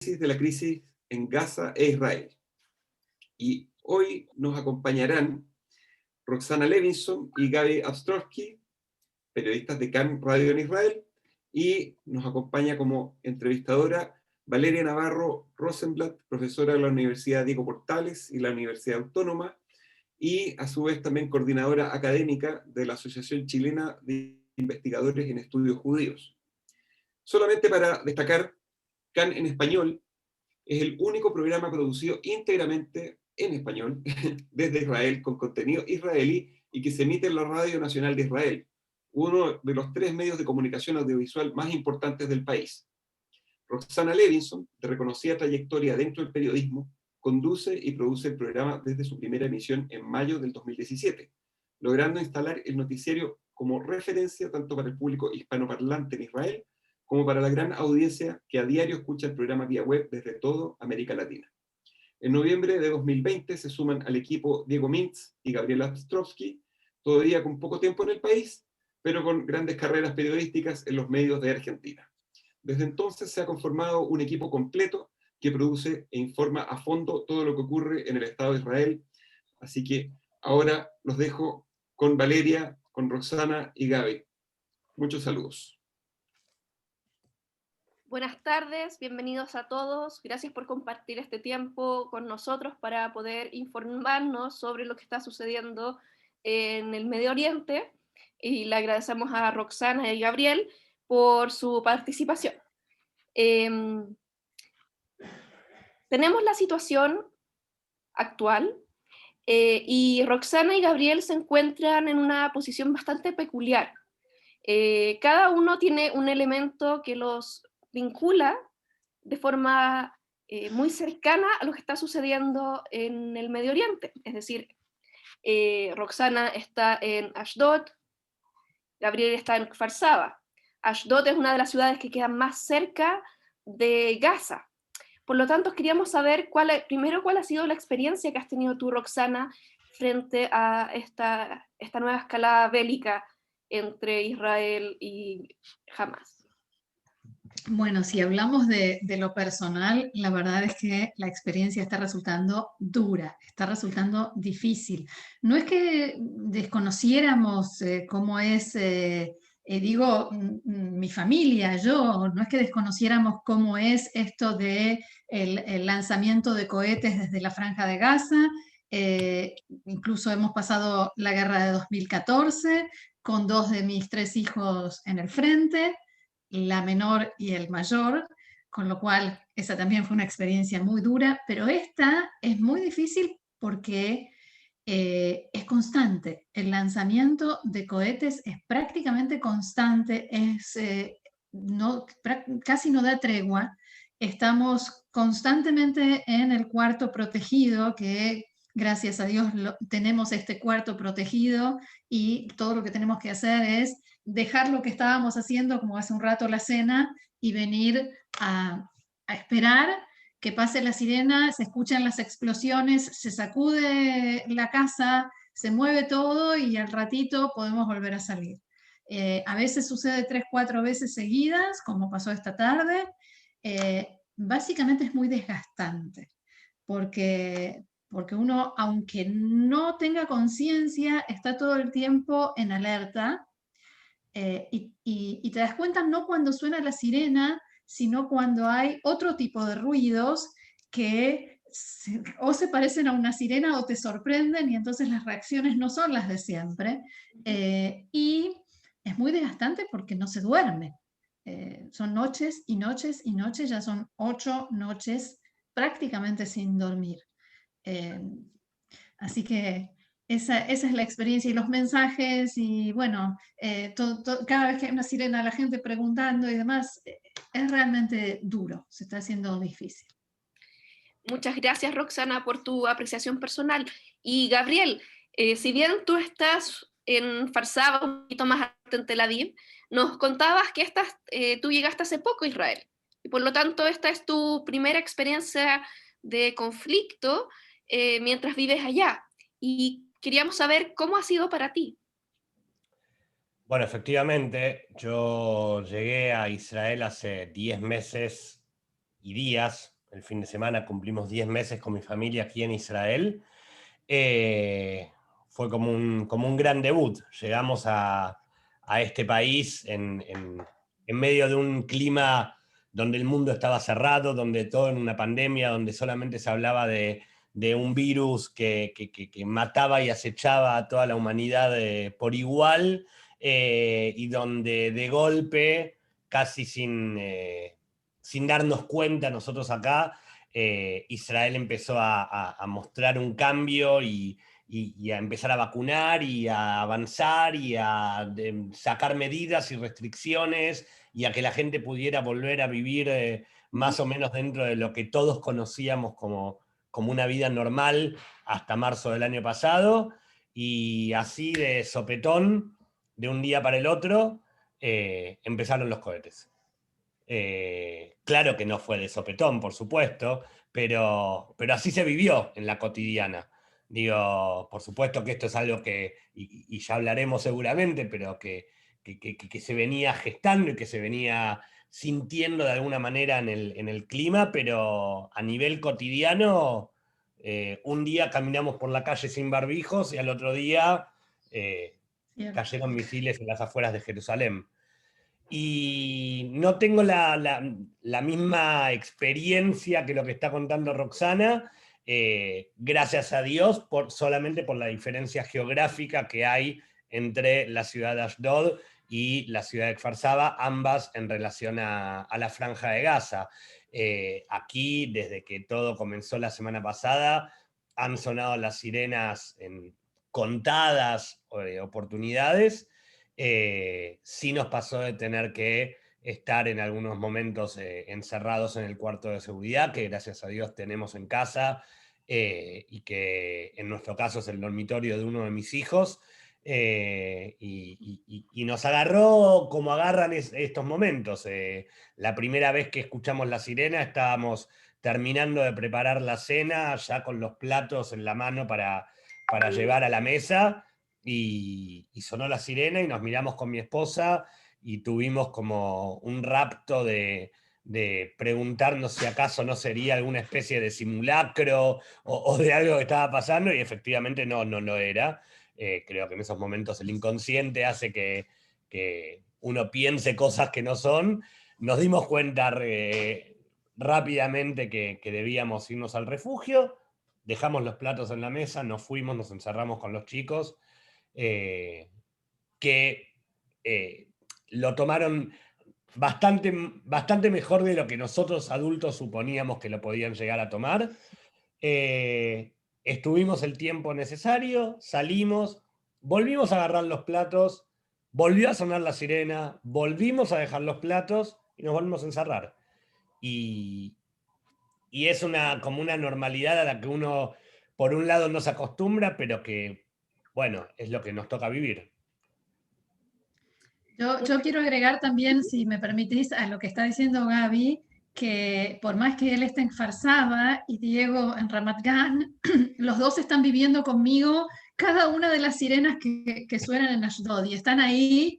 de la crisis en Gaza e Israel. Y hoy nos acompañarán Roxana Levinson y Gaby Ostrowski, periodistas de CAN Radio en Israel, y nos acompaña como entrevistadora Valeria Navarro Rosenblatt, profesora de la Universidad Diego Portales y la Universidad Autónoma, y a su vez también coordinadora académica de la Asociación Chilena de Investigadores en Estudios Judíos. Solamente para destacar, CAN en español es el único programa producido íntegramente en español desde Israel con contenido israelí y que se emite en la Radio Nacional de Israel, uno de los 3 medios de comunicación audiovisual más importantes del país. Roxana Levinson, de reconocida trayectoria dentro del periodismo, conduce y produce el programa desde su primera emisión en mayo del 2017, logrando instalar el noticiero como referencia tanto para el público hispanoparlante en Israel como para la gran audiencia que a diario escucha el programa vía web desde toda América Latina. En noviembre de 2020 se suman al equipo Diego Mintz y Gabriela Ostrowski, todavía con poco tiempo en el país, pero con grandes carreras periodísticas en los medios de Argentina. Desde entonces se ha conformado un equipo completo que produce e informa a fondo todo lo que ocurre en el Estado de Israel. Así que ahora los dejo con Valeria, con Roxana y Gaby. Muchos saludos. Buenas tardes, bienvenidos a todos. Gracias por compartir este tiempo con nosotros para poder informarnos sobre lo que está sucediendo en el Medio Oriente. Y le agradecemos a Roxana y Gabriel por su participación. Tenemos la situación actual y Roxana y Gabriel se encuentran en una posición bastante peculiar. Cada uno tiene un elemento que los vincula de forma muy cercana a lo que está sucediendo en el Medio Oriente. Es decir, Roxana está en Ashdod, Gabriel está en Kfar Saba. Ashdod es una de las ciudades que quedan más cerca de Gaza. Por lo tanto, queríamos saber primero cuál ha sido la experiencia que has tenido tú, Roxana, frente a esta nueva escalada bélica entre Israel y Hamas. Bueno, si hablamos de lo personal, la verdad es que la experiencia está resultando dura, está resultando difícil. No es que desconociéramos cómo es, mi familia, yo, no es que desconociéramos cómo es esto de el lanzamiento de cohetes desde la Franja de Gaza. Incluso hemos pasado la guerra de 2014 con 2 de mis 3 hijos en el frente, la menor y el mayor, con lo cual esa también fue una experiencia muy dura, pero esta es muy difícil porque es constante. El lanzamiento de cohetes es prácticamente constante, casi no da tregua. Estamos constantemente en el cuarto protegido, que gracias a Dios tenemos este cuarto protegido, y todo lo que tenemos que hacer es dejar lo que estábamos haciendo, como hace un rato la cena, y venir a esperar que pase la sirena, se escuchan las explosiones, se sacude la casa, se mueve todo y al ratito podemos volver a salir. A veces sucede 3, 4 veces seguidas, como pasó esta tarde. Básicamente es muy desgastante, porque uno, aunque no tenga conciencia, está todo el tiempo en alerta, y te das cuenta no cuando suena la sirena, sino cuando hay otro tipo de ruidos que o se parecen a una sirena o te sorprenden, y entonces las reacciones no son las de siempre. Y es muy desgastante porque no se duerme. Son noches y noches y noches, ya son 8 noches prácticamente sin dormir. Así que esa es la experiencia, y los mensajes, y bueno, cada vez que hay una sirena, la gente preguntando y demás, es realmente duro, se está haciendo difícil. Muchas gracias, Roxana, por tu apreciación personal. Y Gabriel, si bien tú estás en Kfar Saba, un poquito más alto en Tel Aviv, nos contabas que tú llegaste hace poco a Israel, y por lo tanto esta es tu primera experiencia de conflicto mientras vives allá. Y queríamos saber cómo ha sido para ti. Bueno, efectivamente, yo llegué a Israel hace 10 meses y días. El fin de semana cumplimos 10 meses con mi familia aquí en Israel. Fue como un gran debut. Llegamos a este país en medio de un clima donde el mundo estaba cerrado, donde todo en una pandemia, donde solamente se hablaba de un virus que mataba y acechaba a toda la humanidad por igual, y donde de golpe, casi sin darnos cuenta nosotros acá, Israel empezó a mostrar un cambio y a empezar a vacunar y a avanzar y a sacar medidas y restricciones y a que la gente pudiera volver a vivir más o menos dentro de lo que todos conocíamos como una vida normal hasta marzo del año pasado. Y así de sopetón, de un día para el otro, empezaron los cohetes. Claro que no fue de sopetón, por supuesto, pero así se vivió en la cotidiana. Digo, por supuesto que esto es algo que, y ya hablaremos seguramente, pero que se venía gestando y que se venía sintiendo de alguna manera en el clima, pero a nivel cotidiano, un día caminamos por la calle sin barbijos y al otro día cayeron misiles en las afueras de Jerusalén. Y no tengo la misma experiencia que lo que está contando Roxana, gracias a Dios, solamente por la diferencia geográfica que hay entre la ciudad de Ashdod y la ciudad de Kfar Saba, ambas en relación a la Franja de Gaza. Aquí, desde que todo comenzó la semana pasada, han sonado las sirenas en contadas oportunidades. Sí nos pasó de tener que estar en algunos momentos encerrados en el cuarto de seguridad, que gracias a Dios tenemos en casa, y que en nuestro caso es el dormitorio de uno de mis hijos, y nos agarró como agarran estos momentos. La primera vez que escuchamos la sirena estábamos terminando de preparar la cena, ya con los platos en la mano para llevar a la mesa, y sonó la sirena y nos miramos con mi esposa y tuvimos como un rapto de preguntarnos si acaso no sería alguna especie de simulacro o de algo que estaba pasando, y efectivamente no lo era. Creo que en esos momentos el inconsciente hace que uno piense cosas que no son. Nos dimos cuenta rápidamente que debíamos irnos al refugio, dejamos los platos en la mesa, nos fuimos, nos encerramos con los chicos, que lo tomaron bastante mejor de lo que nosotros adultos suponíamos que lo podían llegar a tomar. Estuvimos el tiempo necesario, salimos, volvimos a agarrar los platos, volvió a sonar la sirena, volvimos a dejar los platos y nos volvimos a encerrar. Y es como una normalidad a la que uno, por un lado, no se acostumbra, pero que, bueno, es lo que nos toca vivir. Yo quiero agregar también, si me permitís, a lo que está diciendo Gaby, que por más que él esté en Kfar Saba y Diego en Ramat Gan, los dos están viviendo conmigo cada una de las sirenas que suenan en Ashdod y están ahí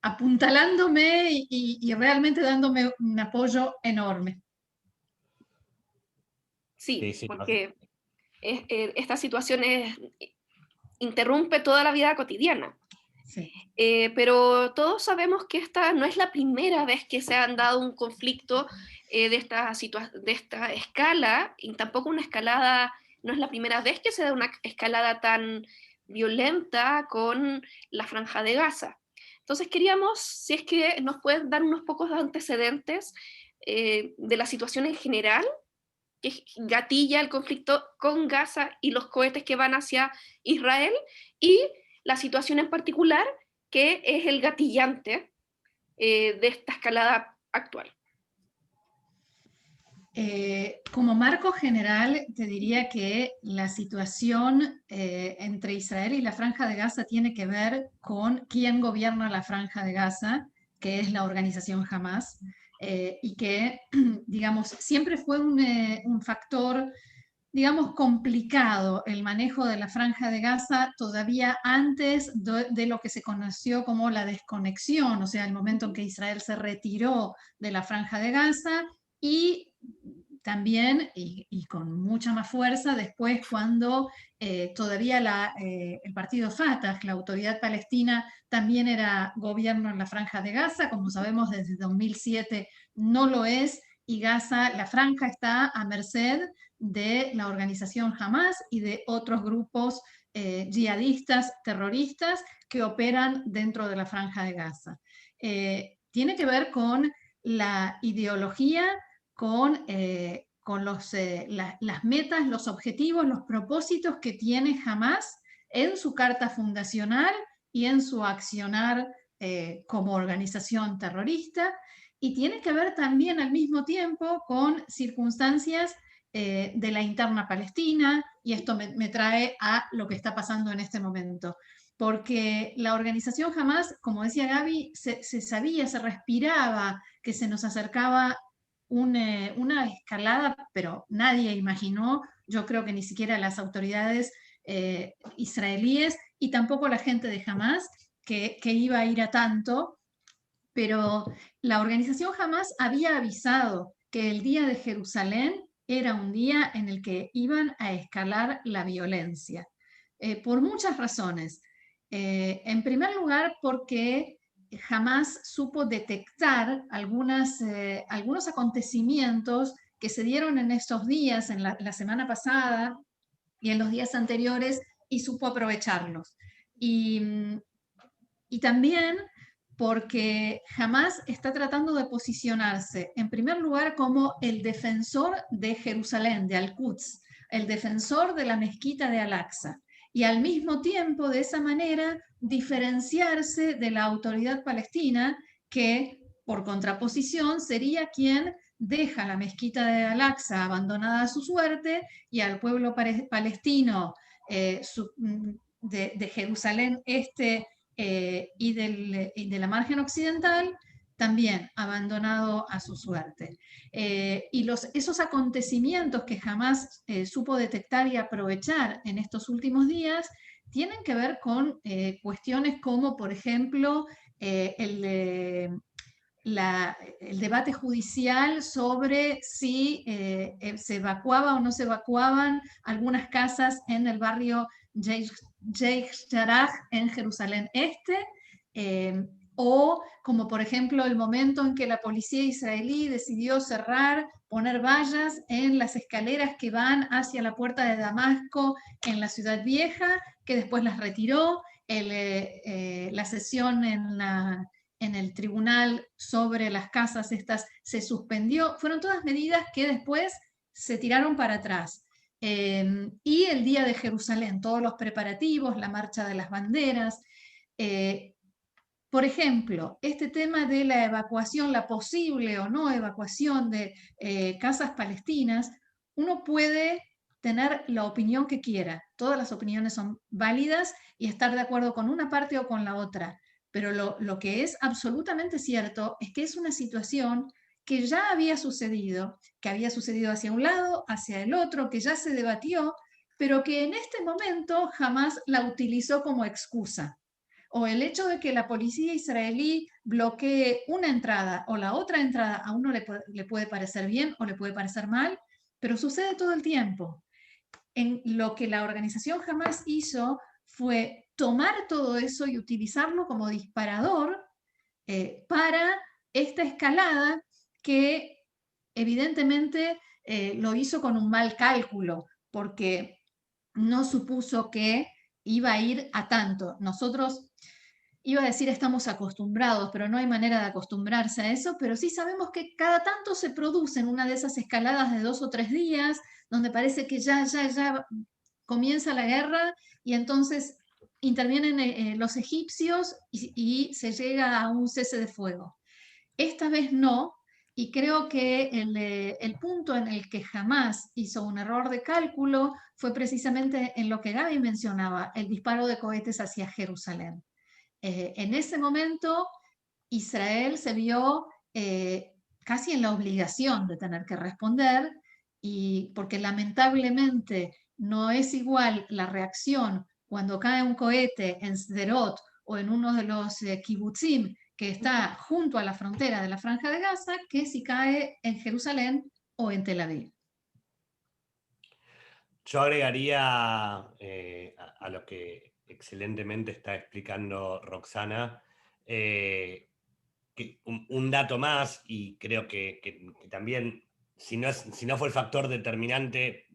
apuntalándome y realmente dándome un apoyo enorme. Sí, porque esta situación interrumpe toda la vida cotidiana. Sí. Pero todos sabemos que esta no es la primera vez que se han dado un conflicto de esta escala, y tampoco una escalada, no es la primera vez que se da una escalada tan violenta con la Franja de Gaza. Entonces queríamos, si es que nos pueden dar unos pocos antecedentes de la situación en general, que gatilla el conflicto con Gaza y los cohetes que van hacia Israel, y la situación en particular, que es el gatillante de esta escalada actual. Como marco general, te diría que la situación entre Israel y la Franja de Gaza tiene que ver con quién gobierna la Franja de Gaza, que es la organización Hamas, y que, digamos, siempre fue un factor, digamos, complicado el manejo de la Franja de Gaza todavía antes de lo que se conoció como la desconexión, o sea, el momento en que Israel se retiró de la Franja de Gaza y también, y con mucha más fuerza, después cuando todavía el partido Fatah, la autoridad palestina, también era gobierno en la Franja de Gaza. Como sabemos, desde 2007 no lo es, y Gaza, la franja, está a merced de la organización Hamas y de otros grupos yihadistas, terroristas, que operan dentro de la Franja de Gaza. Tiene que ver con la ideología, con las metas, los objetivos, los propósitos que tiene Hamas en su carta fundacional y en su accionar como organización terrorista, y tiene que ver también al mismo tiempo con circunstancias de la interna palestina, y esto me trae a lo que está pasando en este momento. Porque la organización Hamas, como decía Gaby, se sabía, se respiraba que se nos acercaba una escalada, pero nadie imaginó, yo creo que ni siquiera las autoridades israelíes y tampoco la gente de Hamas, que iba a ir a tanto. Pero la organización Hamas había avisado que el día de Jerusalén era un día en el que iban a escalar la violencia, por muchas razones. En primer lugar, porque Hamas supo detectar algunos acontecimientos que se dieron en estos días, en la semana pasada y en los días anteriores, y supo aprovecharlos. Y también porque Hamas está tratando de posicionarse, en primer lugar, como el defensor de Jerusalén, de Al-Quds, el defensor de la mezquita de Al-Aqsa, y al mismo tiempo, de esa manera, diferenciarse de la autoridad palestina, que, por contraposición, sería quien deja la mezquita de Al-Aqsa abandonada a su suerte, y al pueblo palestino de Jerusalén Este y de la margen occidental, también abandonado a su suerte. Y esos acontecimientos que jamás supo detectar y aprovechar en estos últimos días tienen que ver con cuestiones como, por ejemplo, el debate judicial sobre si se evacuaba o no se evacuaban algunas casas en el barrio Sheikh Jarrah en Jerusalén Este, o como por ejemplo el momento en que la policía israelí decidió poner vallas en las escaleras que van hacia la puerta de Damasco en la Ciudad Vieja, que después las retiró. La sesión en el tribunal sobre las casas estas se suspendió. Fueron todas medidas que después se tiraron para atrás. Y el Día de Jerusalén, todos los preparativos, la marcha de las banderas. Por ejemplo, este tema de la evacuación, la posible o no evacuación de casas palestinas, uno puede tener la opinión que quiera. Todas las opiniones son válidas y estar de acuerdo con una parte o con la otra. Pero lo que es absolutamente cierto es que es una situación que ya había sucedido, que había sucedido hacia un lado, hacia el otro, que ya se debatió, pero que en este momento jamás la utilizó como excusa. O el hecho de que la policía israelí bloquee una entrada o la otra entrada, a uno le puede parecer bien o le puede parecer mal, pero sucede todo el tiempo. Lo que la organización Hamas hizo fue tomar todo eso y utilizarlo como disparador para esta escalada, que evidentemente lo hizo con un mal cálculo, porque no supuso que iba a ir a tanto. Nosotros, iba a decir, estamos acostumbrados, pero no hay manera de acostumbrarse a eso, pero sí sabemos que cada tanto se producen una de esas escaladas de 2 o 3 días, donde parece que ya comienza la guerra, y entonces intervienen los egipcios y se llega a un cese de fuego. Esta vez no, y creo que el punto en el que jamás hizo un error de cálculo fue precisamente en lo que Gaby mencionaba, el disparo de cohetes hacia Jerusalén. En ese momento, Israel se vio casi en la obligación de tener que responder, y porque lamentablemente no es igual la reacción cuando cae un cohete en Sderot o en uno de los kibutzim que está junto a la frontera de la Franja de Gaza, que si cae en Jerusalén o en Tel Aviv. Yo agregaría a lo que excelentemente está explicando Roxana, que un dato más, y creo que también, si no fue el factor determinante,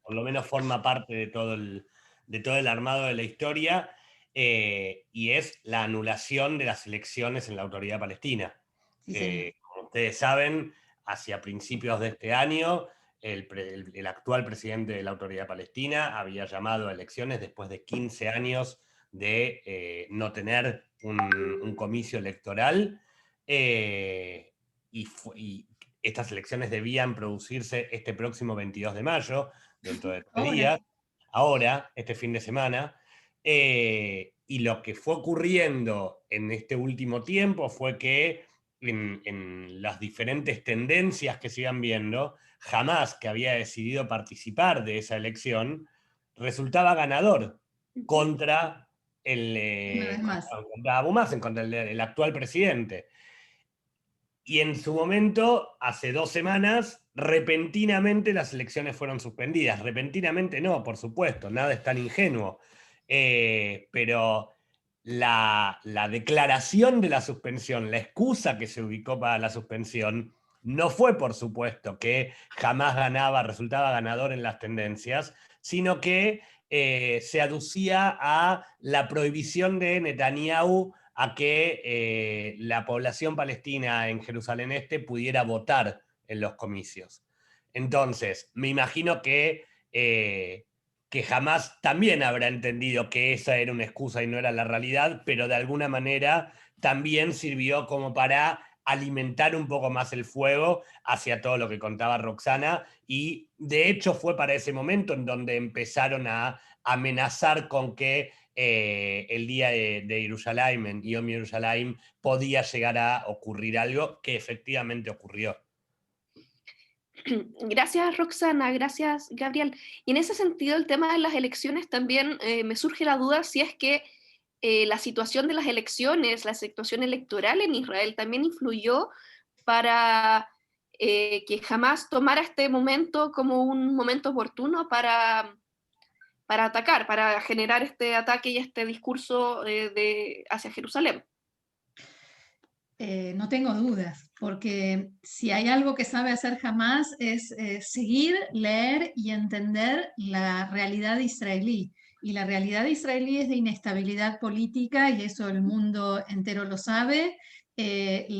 por lo menos forma parte de todo el armado de la historia, y es la anulación de las elecciones en la Autoridad Palestina. Sí, señor. Como ustedes saben, hacia principios de este año, el actual presidente de la Autoridad Palestina había llamado a elecciones después de 15 años de no tener un comicio electoral, y estas elecciones debían producirse este próximo 22 de mayo, dentro de 3 días, ahora, este fin de semana. Y lo que fue ocurriendo en este último tiempo fue que en las diferentes tendencias que se iban viendo, Hamás, que había decidido participar de esa elección, resultaba ganador contra contra Abu Mazen, contra el actual presidente. Y en su momento, hace 2 semanas, repentinamente las elecciones fueron suspendidas. Repentinamente no, por supuesto, nada es tan ingenuo. Pero la declaración de la suspensión, la excusa que se ubicó para la suspensión, no fue, por supuesto, que jamás resultaba ganador en las tendencias, sino que se aducía a la prohibición de Netanyahu a que la población palestina en Jerusalén Este pudiera votar en los comicios. Entonces, me imagino que jamás también habrá entendido que esa era una excusa y no era la realidad, pero de alguna manera también sirvió como para alimentar un poco más el fuego hacia todo lo que contaba Roxana, y de hecho fue para ese momento en donde empezaron a amenazar con que el día de Jerusalén, Yom Yerushalayim, podía llegar a ocurrir algo que efectivamente ocurrió. Gracias, Roxana, gracias, Gabriel. Y en ese sentido, el tema de las elecciones también me surge la duda si es que la situación de las elecciones, la situación electoral en Israel también influyó para que Hamás tomara este momento como un momento oportuno para atacar, para generar este ataque y este discurso hacia Jerusalén. No tengo dudas, porque si hay algo que sabe hacer Hamás es seguir, leer y entender la realidad israelí. Y la realidad israelí es de inestabilidad política, y eso el mundo entero lo sabe. Hay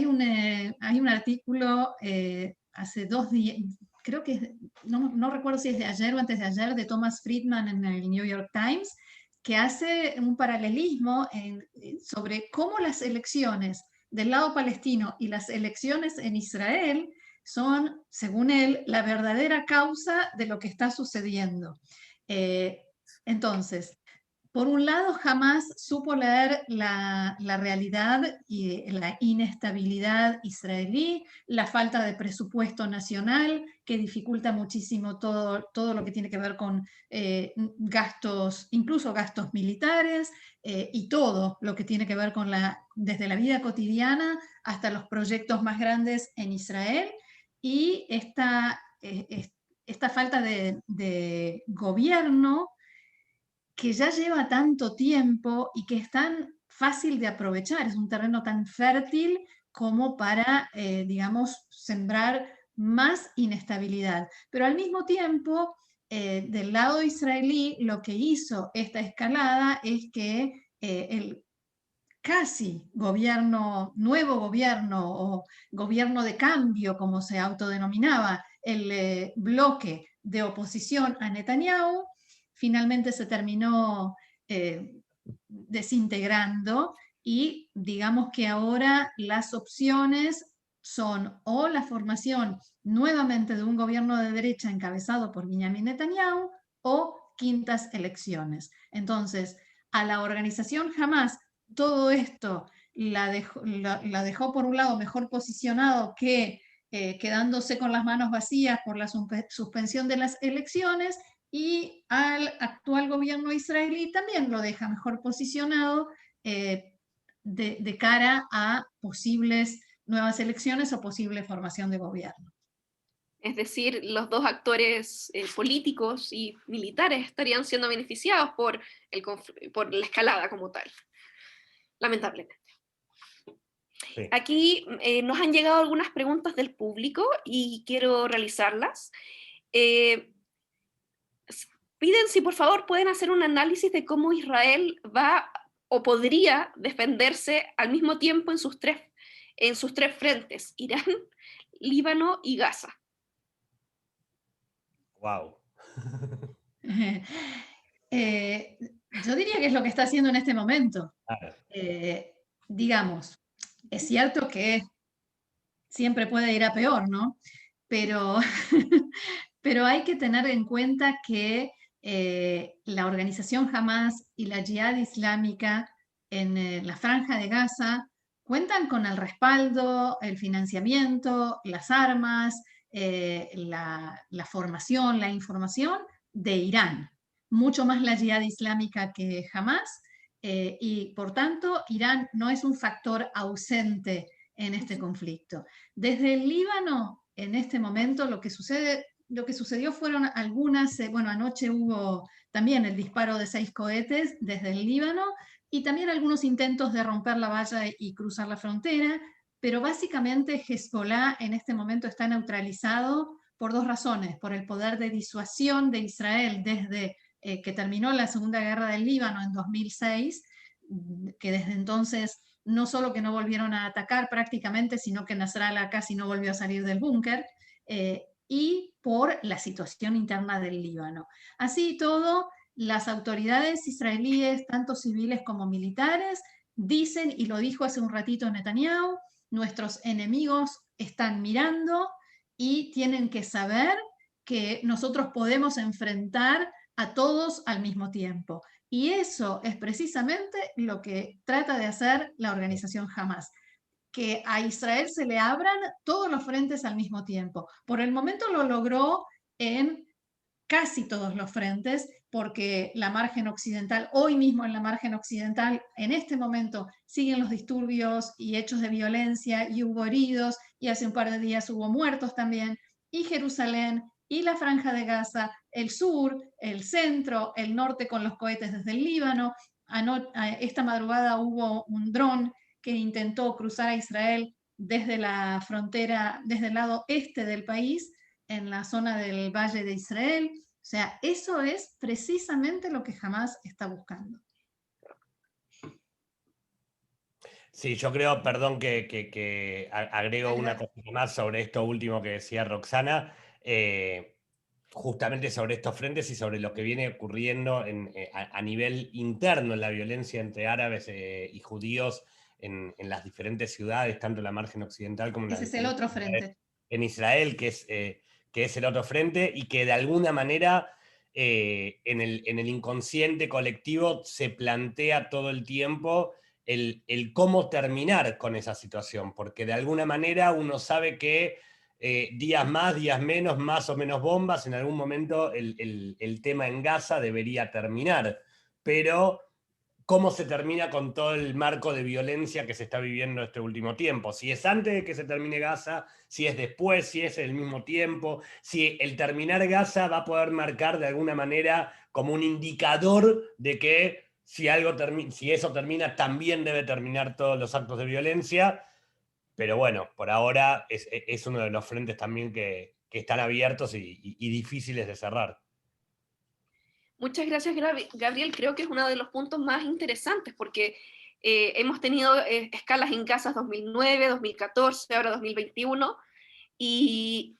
un artículo hace 2 días, creo que, no recuerdo si es de ayer o antes de ayer, de Thomas Friedman en el New York Times, que hace un paralelismo sobre cómo las elecciones del lado palestino y las elecciones en Israel son, según él, la verdadera causa de lo que está sucediendo. Entonces, por un lado, Hamás supo leer la realidad y la inestabilidad israelí, la falta de presupuesto nacional, que dificulta muchísimo todo lo que tiene que ver con gastos, incluso gastos militares, y todo lo que tiene que ver con desde la vida cotidiana hasta los proyectos más grandes en Israel, y esta falta de gobierno que ya lleva tanto tiempo y que es tan fácil de aprovechar, es un terreno tan fértil como para, digamos, sembrar más inestabilidad. Pero al mismo tiempo, del lado israelí, lo que hizo esta escalada es que el casi nuevo gobierno o gobierno de cambio, como se autodenominaba, el bloque de oposición a Netanyahu, finalmente se terminó desintegrando, y digamos que ahora las opciones son o la formación nuevamente de un gobierno de derecha encabezado por Benjamin Netanyahu o quintas elecciones. Entonces, a la organización Hamás todo esto la dejó por un lado mejor posicionado que quedándose con las manos vacías por la suspensión de las elecciones, y al actual gobierno israelí también lo deja mejor posicionado de cara a posibles nuevas elecciones o posible formación de gobierno. Es decir, los dos actores políticos y militares estarían siendo beneficiados por la escalada como tal, lamentablemente. Sí. Aquí nos han llegado algunas preguntas del público y quiero realizarlas. Piden si por favor pueden hacer un análisis de cómo Israel va o podría defenderse al mismo tiempo en sus tres frentes, Irán, Líbano y Gaza. Wow. Yo diría que es lo que está haciendo en este momento. Claro. Digamos, es cierto que siempre puede ir a peor, ¿no? Pero, pero hay que tener en cuenta que la organización Hamas y la Yihad Islámica en la Franja de Gaza cuentan con el respaldo, el financiamiento, las armas, la formación, la información de Irán. Mucho más la Yihad Islámica que Hamas, y por tanto Irán no es un factor ausente en este conflicto. Desde el Líbano, en este momento, lo que sucedió fueron algunas, bueno, anoche hubo también el disparo de 6 cohetes desde el Líbano y también algunos intentos de romper la valla y cruzar la frontera, pero básicamente Hezbollah en este momento está neutralizado por dos razones: por el poder de disuasión de Israel desde que terminó la Segunda Guerra del Líbano en 2006, que desde entonces no solo que no volvieron a atacar prácticamente, sino que Nasrallah casi no volvió a salir del búnker, y por la situación interna del Líbano. Así y todo, las autoridades israelíes, tanto civiles como militares, dicen, y lo dijo hace un ratito Netanyahu, nuestros enemigos están mirando y tienen que saber que nosotros podemos enfrentar a todos al mismo tiempo. Y eso es precisamente lo que trata de hacer la organización Hamas, que a Israel se le abran todos los frentes al mismo tiempo. Por el momento lo logró en casi todos los frentes, porque la margen occidental, hoy mismo en la margen occidental, en este momento siguen los disturbios y hechos de violencia, y hubo heridos, y hace un par de días hubo muertos también, y Jerusalén, y la Franja de Gaza, el sur, el centro, el norte con los cohetes desde el Líbano. Esta madrugada hubo un dron que intentó cruzar a Israel desde la frontera, desde el lado este del país, en la zona del Valle de Israel. O sea, eso es precisamente lo que Hamas está buscando. Sí, yo creo, perdón que agrego una cosa más sobre esto último que decía Roxana, justamente sobre estos frentes y sobre lo que viene ocurriendo a nivel interno en la violencia entre árabes y judíos en las diferentes ciudades, tanto en la margen occidental como en Ese es el otro frente. En Israel, que es el otro frente, y que de alguna manera en el inconsciente colectivo se plantea todo el tiempo el cómo terminar con esa situación, porque de alguna manera uno sabe que días más, días menos, más o menos bombas, en algún momento el tema en Gaza debería terminar, pero cómo se termina con todo el marco de violencia que se está viviendo este último tiempo. Si es antes de que se termine Gaza, si es después, si es el mismo tiempo, si el terminar Gaza va a poder marcar de alguna manera como un indicador de que si eso termina, también debe terminar todos los actos de violencia. Pero bueno, por ahora es uno de los frentes también que están abiertos y difíciles de cerrar. Muchas gracias, Gabriel. Creo que es uno de los puntos más interesantes porque hemos tenido escalas en Gaza 2009, 2014, ahora 2021, y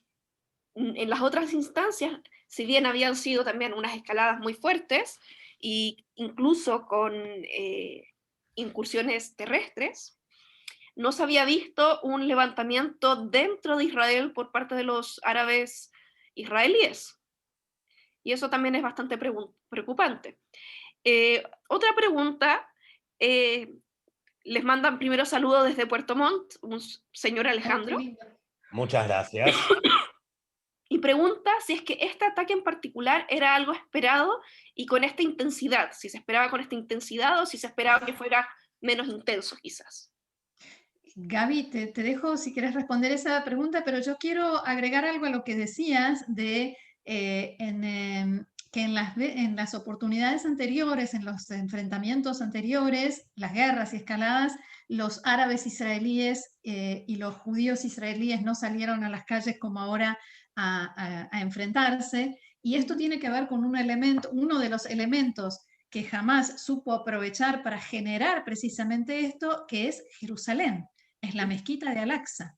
en las otras instancias, si bien habían sido también unas escaladas muy fuertes, e incluso con incursiones terrestres, no se había visto un levantamiento dentro de Israel por parte de los árabes israelíes. Y eso también es bastante preocupante. Otra pregunta, les mandan primero saludos desde Puerto Montt, un señor Alejandro. Muchas gracias. Y pregunta si es que este ataque en particular era algo esperado y con esta intensidad, si se esperaba con esta intensidad o si se esperaba que fuera menos intensos quizás. Gaby, te dejo si quieres responder esa pregunta, pero yo quiero agregar algo a lo que decías de que en las oportunidades anteriores, en los enfrentamientos anteriores, las guerras y escaladas, los árabes israelíes y los judíos israelíes no salieron a las calles como ahora a enfrentarse, y esto tiene que ver con uno de los elementos que jamás supo aprovechar para generar precisamente esto, que es Jerusalén. Es la mezquita de Al-Aqsa.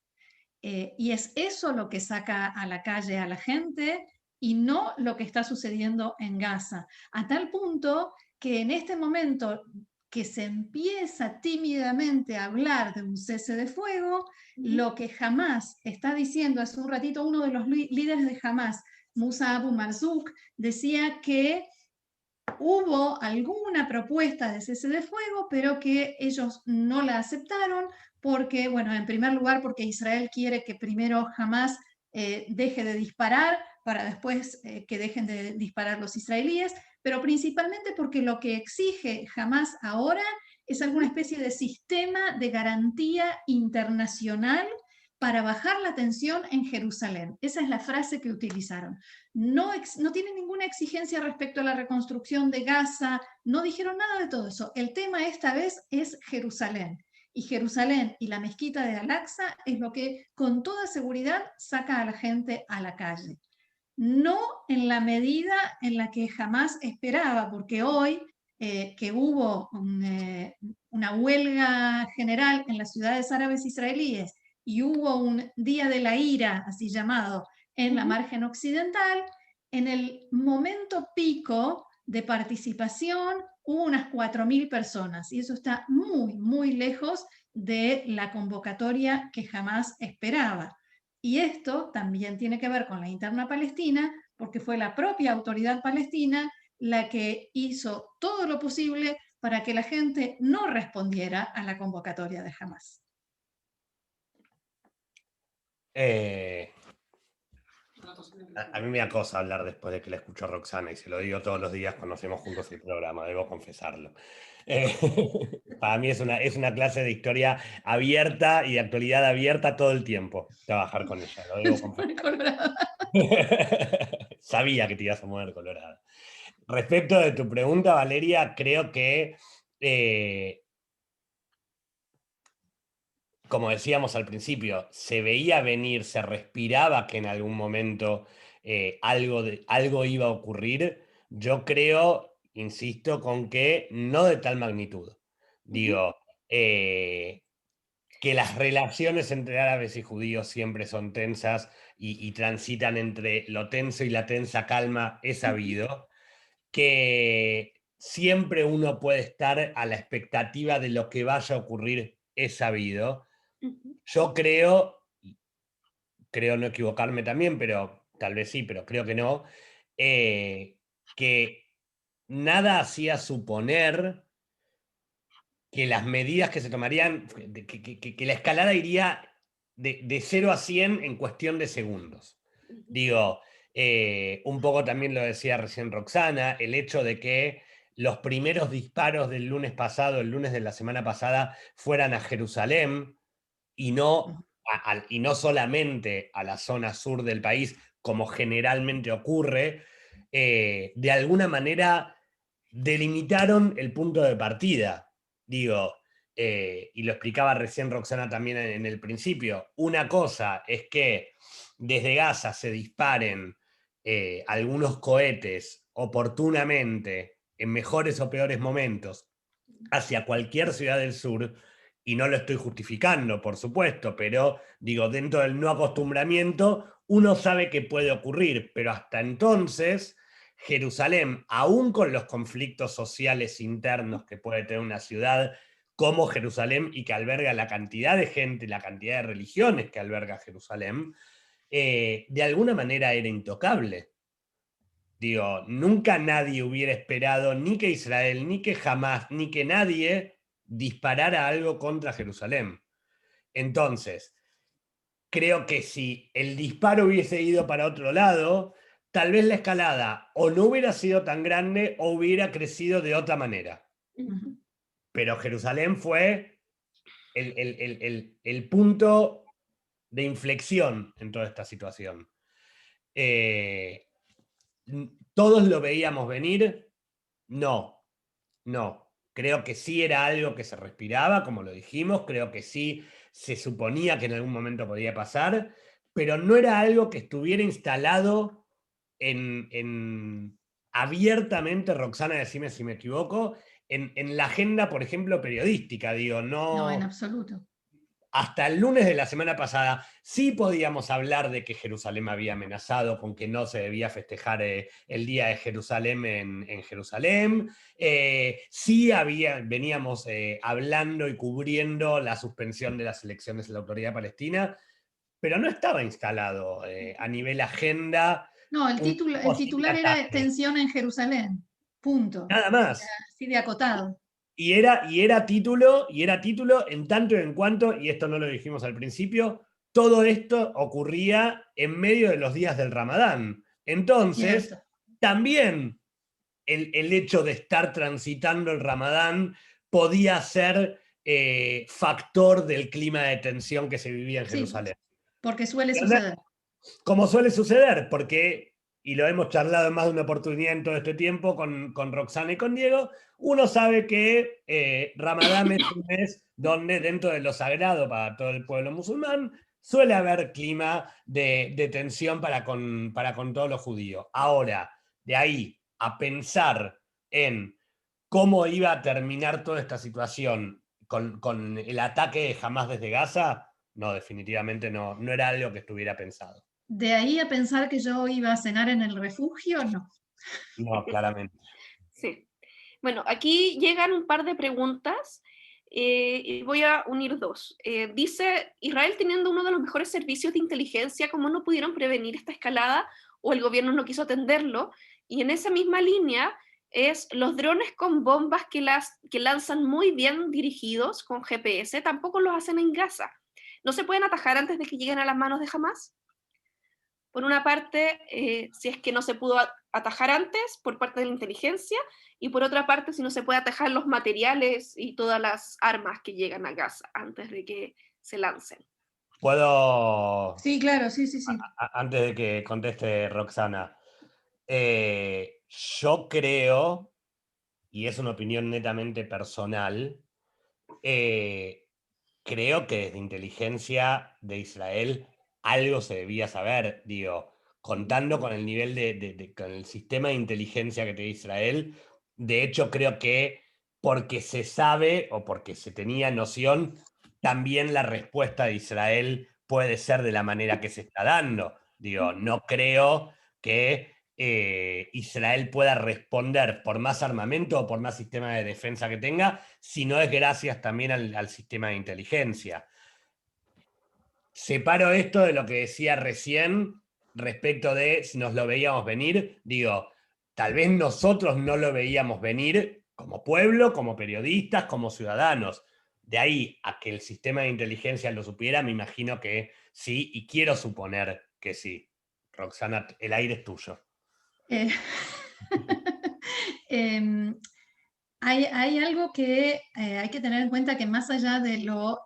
Y es eso lo que saca a la calle a la gente y no lo que está sucediendo en Gaza. A tal punto que en este momento que se empieza tímidamente a hablar de un cese de fuego, lo que Hamás está diciendo, hace un ratito uno de los líderes de Hamás, Musa Abu Marzouk, decía que hubo alguna propuesta de cese de fuego, pero que ellos no la aceptaron porque, bueno, en primer lugar, porque Israel quiere que primero Hamás deje de disparar para después que dejen de disparar los israelíes, pero principalmente porque lo que exige Hamás ahora es alguna especie de sistema de garantía internacional para bajar la tensión en Jerusalén. Esa es la frase que utilizaron. No tiene ninguna exigencia respecto a la reconstrucción de Gaza, no dijeron nada de todo eso. El tema esta vez es Jerusalén. Y Jerusalén y la mezquita de Al-Aqsa es lo que con toda seguridad saca a la gente a la calle. No en la medida en la que jamás esperaba, porque hoy que hubo una huelga general en las ciudades árabes israelíes y hubo un Día de la Ira, así llamado, en la margen occidental, en el momento pico de participación hubo unas 4.000 personas, y eso está muy, muy lejos de la convocatoria que jamás esperaba. Y esto también tiene que ver con la interna palestina, porque fue la propia autoridad palestina la que hizo todo lo posible para que la gente no respondiera a la convocatoria de Hamás. A mí me acosa hablar después de que la escucho a Roxana, y se lo digo todos los días cuando hacemos juntos el programa, debo confesarlo. Para mí es una clase de historia abierta y de actualidad abierta todo el tiempo, trabajar con ella, lo debo confesar. Sabía que te ibas a mover colorada. Respecto de tu pregunta, Valeria, creo que como decíamos al principio, se veía venir, se respiraba que en algún momento algo iba a ocurrir. Yo creo, insisto, con que no de tal magnitud. Digo, que las relaciones entre árabes y judíos siempre son tensas y transitan entre lo tenso y la tensa calma, es sabido. Que siempre uno puede estar a la expectativa de lo que vaya a ocurrir, es sabido. Yo creo no equivocarme también, pero tal vez sí, pero creo que no, que nada hacía suponer que las medidas que se tomarían, que la escalada iría de 0 a 100 en cuestión de segundos. Digo, un poco también lo decía recién Roxana, el hecho de que los primeros disparos del lunes pasado, el lunes de la semana pasada, fueran a Jerusalén y no solamente a la zona sur del país, como generalmente ocurre, de alguna manera delimitaron el punto de partida. Digo, y lo explicaba recién Roxana también en el principio, una cosa es que desde Gaza se disparen algunos cohetes oportunamente, en mejores o peores momentos, hacia cualquier ciudad del sur, y no lo estoy justificando, por supuesto, pero digo, dentro del no acostumbramiento, uno sabe que puede ocurrir, pero hasta entonces, Jerusalén, aún con los conflictos sociales internos que puede tener una ciudad como Jerusalén y que alberga la cantidad de gente, la cantidad de religiones que alberga Jerusalén, de alguna manera era intocable. Digo, nunca nadie hubiera esperado, ni que Israel, ni que Hamás, ni que nadie disparara algo contra Jerusalén. Entonces, creo que si el disparo hubiese ido para otro lado, tal vez la escalada o no hubiera sido tan grande o hubiera crecido de otra manera. pero Jerusalén fue el punto de inflexión en toda esta situación. ¿Todos lo veíamos venir? No. Creo que sí era algo que se respiraba, como lo dijimos, creo que sí se suponía que en algún momento podía pasar, pero no era algo que estuviera instalado abiertamente, Roxana, decime si me equivoco, en la agenda, por ejemplo, periodística, digo, No, en no. absoluto. Hasta el lunes de la semana pasada sí podíamos hablar de que Jerusalén había amenazado con que no se debía festejar el Día de Jerusalén en Jerusalén. Sí veníamos hablando y cubriendo la suspensión de las elecciones de la Autoridad Palestina, pero no estaba instalado a nivel agenda. No, el Posible titular era ataque. tensión en Jerusalén. Punto. Nada más. Así de acotado. Y era título en tanto y en cuanto, y esto no lo dijimos al principio, todo esto ocurría en medio de los días del Ramadán. Entonces, Cierto. también el hecho de estar transitando el Ramadán podía ser factor del clima de tensión que se vivía en Jerusalén. Sí, porque suele suceder. Como suele suceder, porque, y lo hemos charlado en más de una oportunidad en todo este tiempo con Roxana y con Diego, uno sabe que Ramadán es un mes donde dentro de lo sagrado para todo el pueblo musulmán suele haber clima de tensión para con todos los judíos. Ahora, de ahí a pensar en cómo iba a terminar toda esta situación con el ataque de Hamás desde Gaza, no, definitivamente no era algo que estuviera pensado. De ahí a pensar que yo iba a cenar en el refugio, no. No, claramente. Sí. Bueno, aquí llegan un par de preguntas y voy a unir dos. Dice, Israel teniendo uno de los mejores servicios de inteligencia, ¿cómo no pudieron prevenir esta escalada o el gobierno no quiso atenderlo? Y en esa misma línea es los drones con bombas que lanzan muy bien dirigidos con GPS, tampoco los hacen en Gaza. ¿No se pueden atajar antes de que lleguen a las manos de Hamás? Por una parte, si es que no se pudo atajar antes por parte de la inteligencia, y por otra parte, si no se puede atajar los materiales y todas las armas que llegan a Gaza antes de que se lancen. ¿Puedo? Sí, claro, sí. Antes de que conteste Roxana, yo creo, y es una opinión netamente personal, creo que desde inteligencia de Israel algo se debía saber, digo, contando con el nivel con el sistema de inteligencia que tiene Israel. De hecho, creo que porque se sabe o porque se tenía noción, también la respuesta de Israel puede ser de la manera que se está dando. Digo, no creo que Israel pueda responder por más armamento o por más sistema de defensa que tenga, si no es gracias también al sistema de inteligencia. Separo esto de lo que decía recién respecto de si nos lo veíamos venir. Digo, tal vez nosotros no lo veíamos venir como pueblo, como periodistas, como ciudadanos. De ahí a que el sistema de inteligencia lo supiera, me imagino que sí, y quiero suponer que sí. Roxana, el aire es tuyo. Hay algo que hay que tener en cuenta, que más allá de lo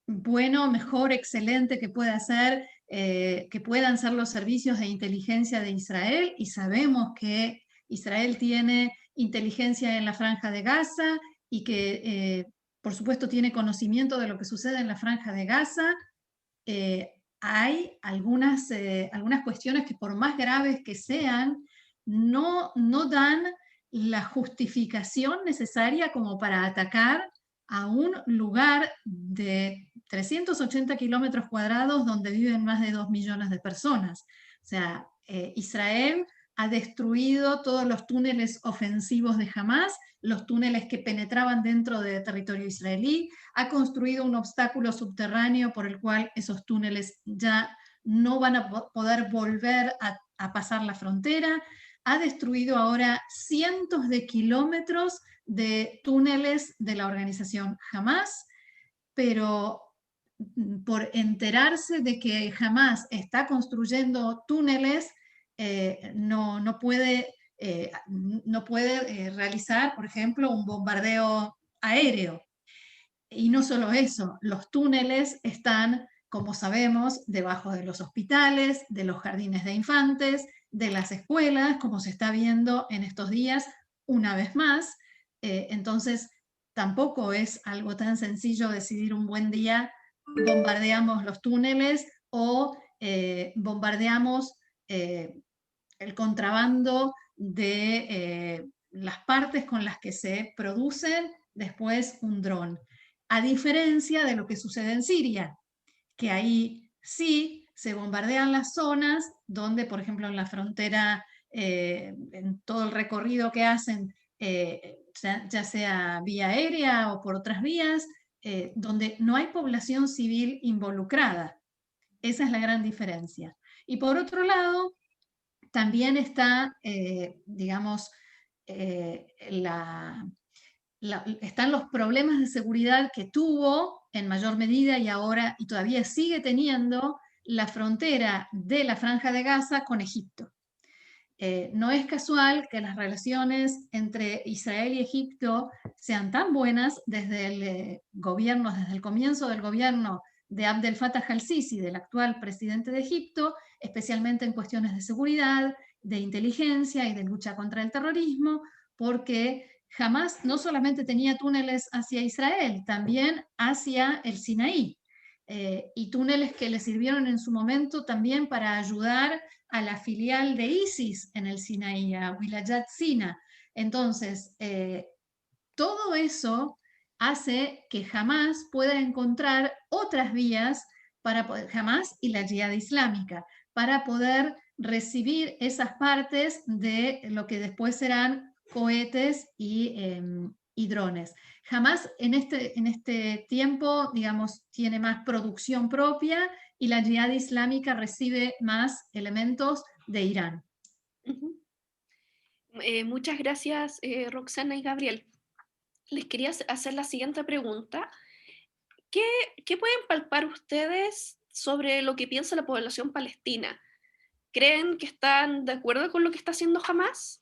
bueno, mejor, excelente que pueda ser, que puedan ser los servicios de inteligencia de Israel, y sabemos que Israel tiene inteligencia en la Franja de Gaza y que por supuesto tiene conocimiento de lo que sucede en la Franja de Gaza. Hay algunas cuestiones que, por más graves que sean, no dan la justificación necesaria como para atacar a un lugar de 380 kilómetros cuadrados donde viven más de 2 millones de personas. O sea, Israel ha destruido todos los túneles ofensivos de Hamás, los túneles que penetraban dentro de territorio israelí, ha construido un obstáculo subterráneo por el cual esos túneles ya no van a poder volver a pasar la frontera, ha destruido ahora cientos de kilómetros de túneles de la organización Hamás, pero por enterarse de que Hamás está construyendo túneles, no puede realizar, por ejemplo, un bombardeo aéreo. Y no solo eso, los túneles están, como sabemos, debajo de los hospitales, de los jardines de infantes, de las escuelas, como se está viendo en estos días una vez más. Entonces, tampoco es algo tan sencillo decidir un buen día, bombardeamos los túneles o bombardeamos el contrabando de las partes con las que se producen después un dron. A diferencia de lo que sucede en Siria, que ahí sí se bombardean las zonas donde, por ejemplo, en la frontera, en todo el recorrido que hacen, ya sea vía aérea o por otras vías, donde no hay población civil involucrada. Esa es la gran diferencia. Y por otro lado, también está, digamos, están los problemas de seguridad que tuvo en mayor medida y ahora y todavía sigue teniendo la frontera de la Franja de Gaza con Egipto. No es casual que las relaciones entre Israel y Egipto sean tan buenas desde el gobierno, desde el comienzo del gobierno de Abdel Fattah al-Sisi, del actual presidente de Egipto, especialmente en cuestiones de seguridad, de inteligencia y de lucha contra el terrorismo, porque Hamás no solamente tenía túneles hacia Israel, también hacia el Sinaí, y túneles que le sirvieron en su momento también para ayudar a la filial de ISIS en el Sinaí, a Wilayat Sina. Entonces, todo eso hace que Hamás pueda encontrar otras vías para poder, Hamás y la Yihad Islámica, para poder recibir esas partes de lo que después serán cohetes y drones. Hamás en este tiempo, digamos, tiene más producción propia y la Yihad Islámica recibe más elementos de Irán. Muchas gracias, Roxana y Gabriel. Les quería hacer la siguiente pregunta. ¿Qué pueden palpar ustedes sobre lo que piensa la población palestina? ¿Creen que están de acuerdo con lo que está haciendo Hamás?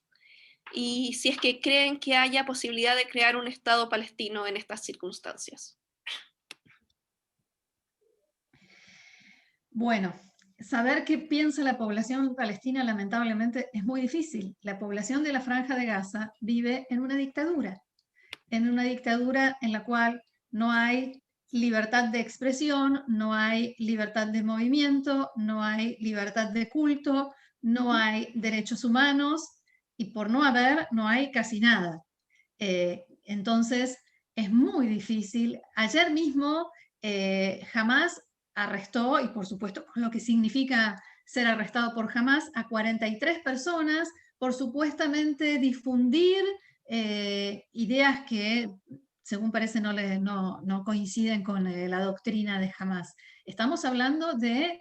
Y si es que creen que haya posibilidad de crear un Estado palestino en estas circunstancias. Bueno, saber qué piensa la población palestina lamentablemente es muy difícil. La población de la Franja de Gaza vive en una dictadura en la cual no hay libertad de expresión, no hay libertad de movimiento, no hay libertad de culto, no hay derechos humanos y por no haber, no hay casi nada. Entonces, es muy difícil. Ayer mismo Hamás arrestó, y por supuesto con lo que significa ser arrestado por Hamás, a 43 personas por supuestamente difundir ideas que, según parece, no coinciden con la doctrina de Hamás. Estamos hablando de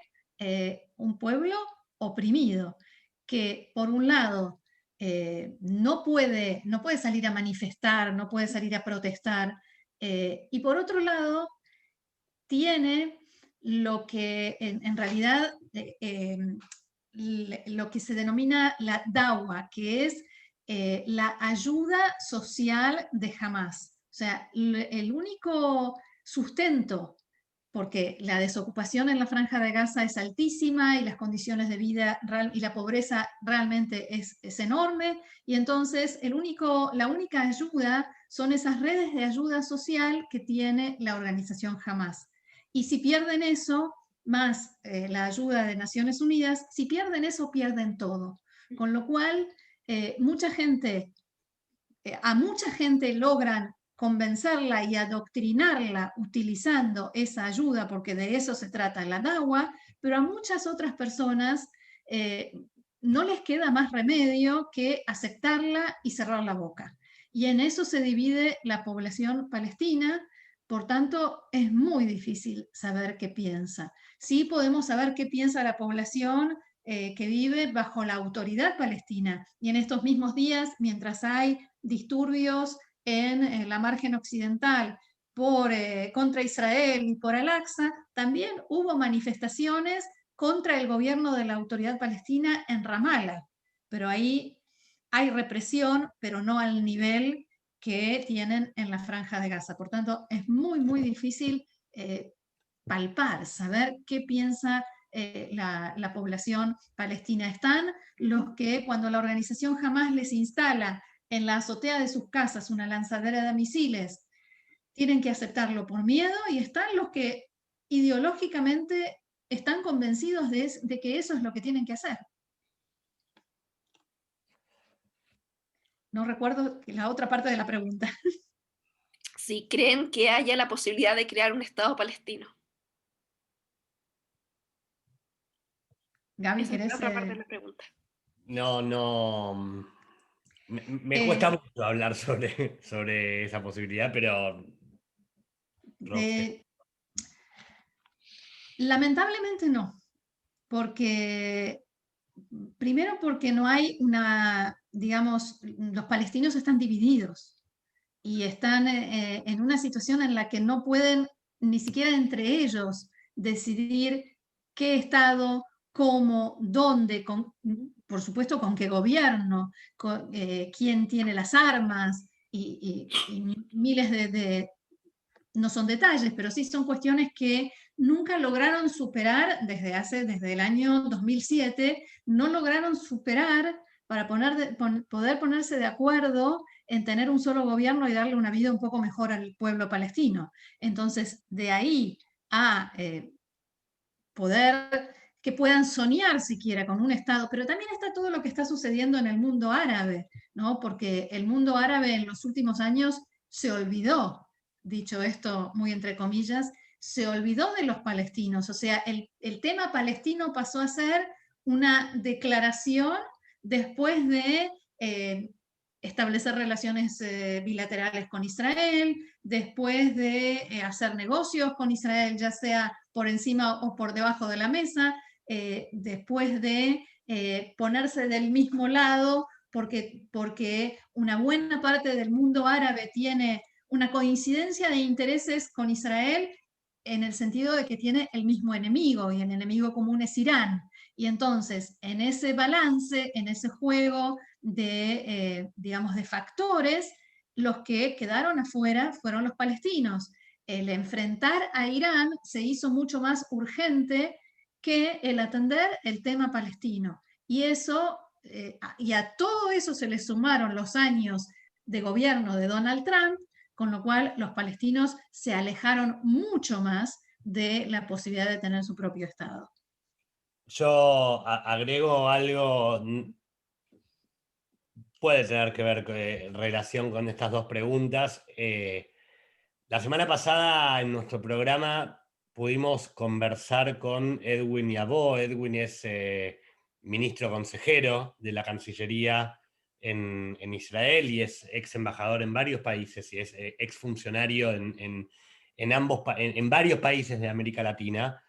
un pueblo oprimido, que por un lado no puede salir a manifestar, no puede salir a protestar, y por otro lado tiene lo que en realidad lo que se denomina la dawa, que es la ayuda social de Hamás. O sea, el único sustento, porque la desocupación en la Franja de Gaza es altísima y las condiciones de vida y la pobreza realmente es enorme, y entonces la única ayuda son esas redes de ayuda social que tiene la organización Hamás. Y si pierden eso, más la ayuda de Naciones Unidas, si pierden eso, pierden todo. Con lo cual, a mucha gente logran convencerla y adoctrinarla utilizando esa ayuda, porque de eso se trata la dawa, pero a muchas otras personas no les queda más remedio que aceptarla y cerrar la boca. Y en eso se divide la población palestina. Por tanto, es muy difícil saber qué piensa. Sí podemos saber qué piensa la población que vive bajo la autoridad palestina. Y en estos mismos días, mientras hay disturbios en la margen occidental contra Israel y por Al-Aqsa, también hubo manifestaciones contra el gobierno de la autoridad palestina en Ramallah. Pero ahí hay represión, pero no al nivel que tienen en la Franja de Gaza. Por tanto, es muy, muy difícil palpar, saber qué piensa la población palestina. Están los que cuando la organización Hamás les instala en la azotea de sus casas una lanzadera de misiles, tienen que aceptarlo por miedo, y están los que ideológicamente están convencidos de que eso es lo que tienen que hacer. No recuerdo la otra parte de la pregunta. Si creen que haya la posibilidad de crear un Estado palestino. Gaby, Esa es ¿querés? la otra parte de la pregunta. No. Me cuesta mucho hablar sobre esa posibilidad, pero... Lamentablemente no, porque primero porque no hay una, digamos, los palestinos están divididos y están en una situación en la que no pueden ni siquiera entre ellos decidir qué Estado, cómo, dónde, por supuesto con qué gobierno, quién tiene las armas y miles no son detalles, pero sí son cuestiones que nunca lograron superar desde el año 2007, no lograron superar para poder ponerse de acuerdo en tener un solo gobierno y darle una vida un poco mejor al pueblo palestino. Entonces, de ahí a poder que puedan soñar siquiera con un Estado, pero también está todo lo que está sucediendo en el mundo árabe, ¿no? Porque el mundo árabe en los últimos años se olvidó, dicho esto muy entre comillas, se olvidó de los palestinos, o sea, el tema palestino pasó a ser una declaración después de establecer relaciones bilaterales con Israel, después de hacer negocios con Israel, ya sea por encima o por debajo de la mesa, después de ponerse del mismo lado, porque una buena parte del mundo árabe tiene una coincidencia de intereses con Israel en el sentido de que tiene el mismo enemigo, y el enemigo común es Irán. Y entonces, en ese balance, en ese juego digamos, de factores, los que quedaron afuera fueron los palestinos. El enfrentar a Irán se hizo mucho más urgente que el atender el tema palestino. Y y a todo eso se le sumaron los años de gobierno de Donald Trump, con lo cual los palestinos se alejaron mucho más de la posibilidad de tener su propio Estado. Yo agrego algo, puede tener que ver en relación con estas dos preguntas. La semana pasada en nuestro programa pudimos conversar con Edwin Yabó. Edwin es ministro consejero de la Cancillería en Israel y es ex embajador en varios países y es ex funcionario en varios países de América Latina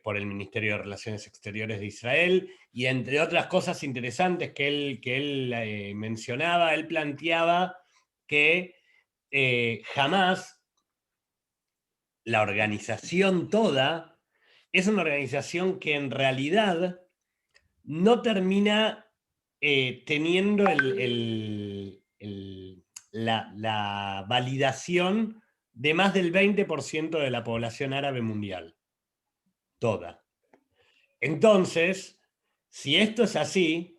por el Ministerio de Relaciones Exteriores de Israel, y entre otras cosas interesantes que él mencionaba, él planteaba que Hamás, la organización toda, es una organización que en realidad no termina teniendo la validación de más del 20% de la población árabe mundial. Toda. Entonces, si esto es así,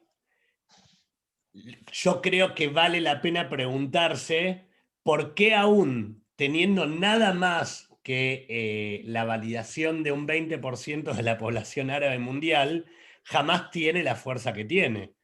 yo creo que vale la pena preguntarse por qué aún teniendo nada más que la validación de un 20% de la población árabe mundial, Hamás tiene la fuerza que tiene.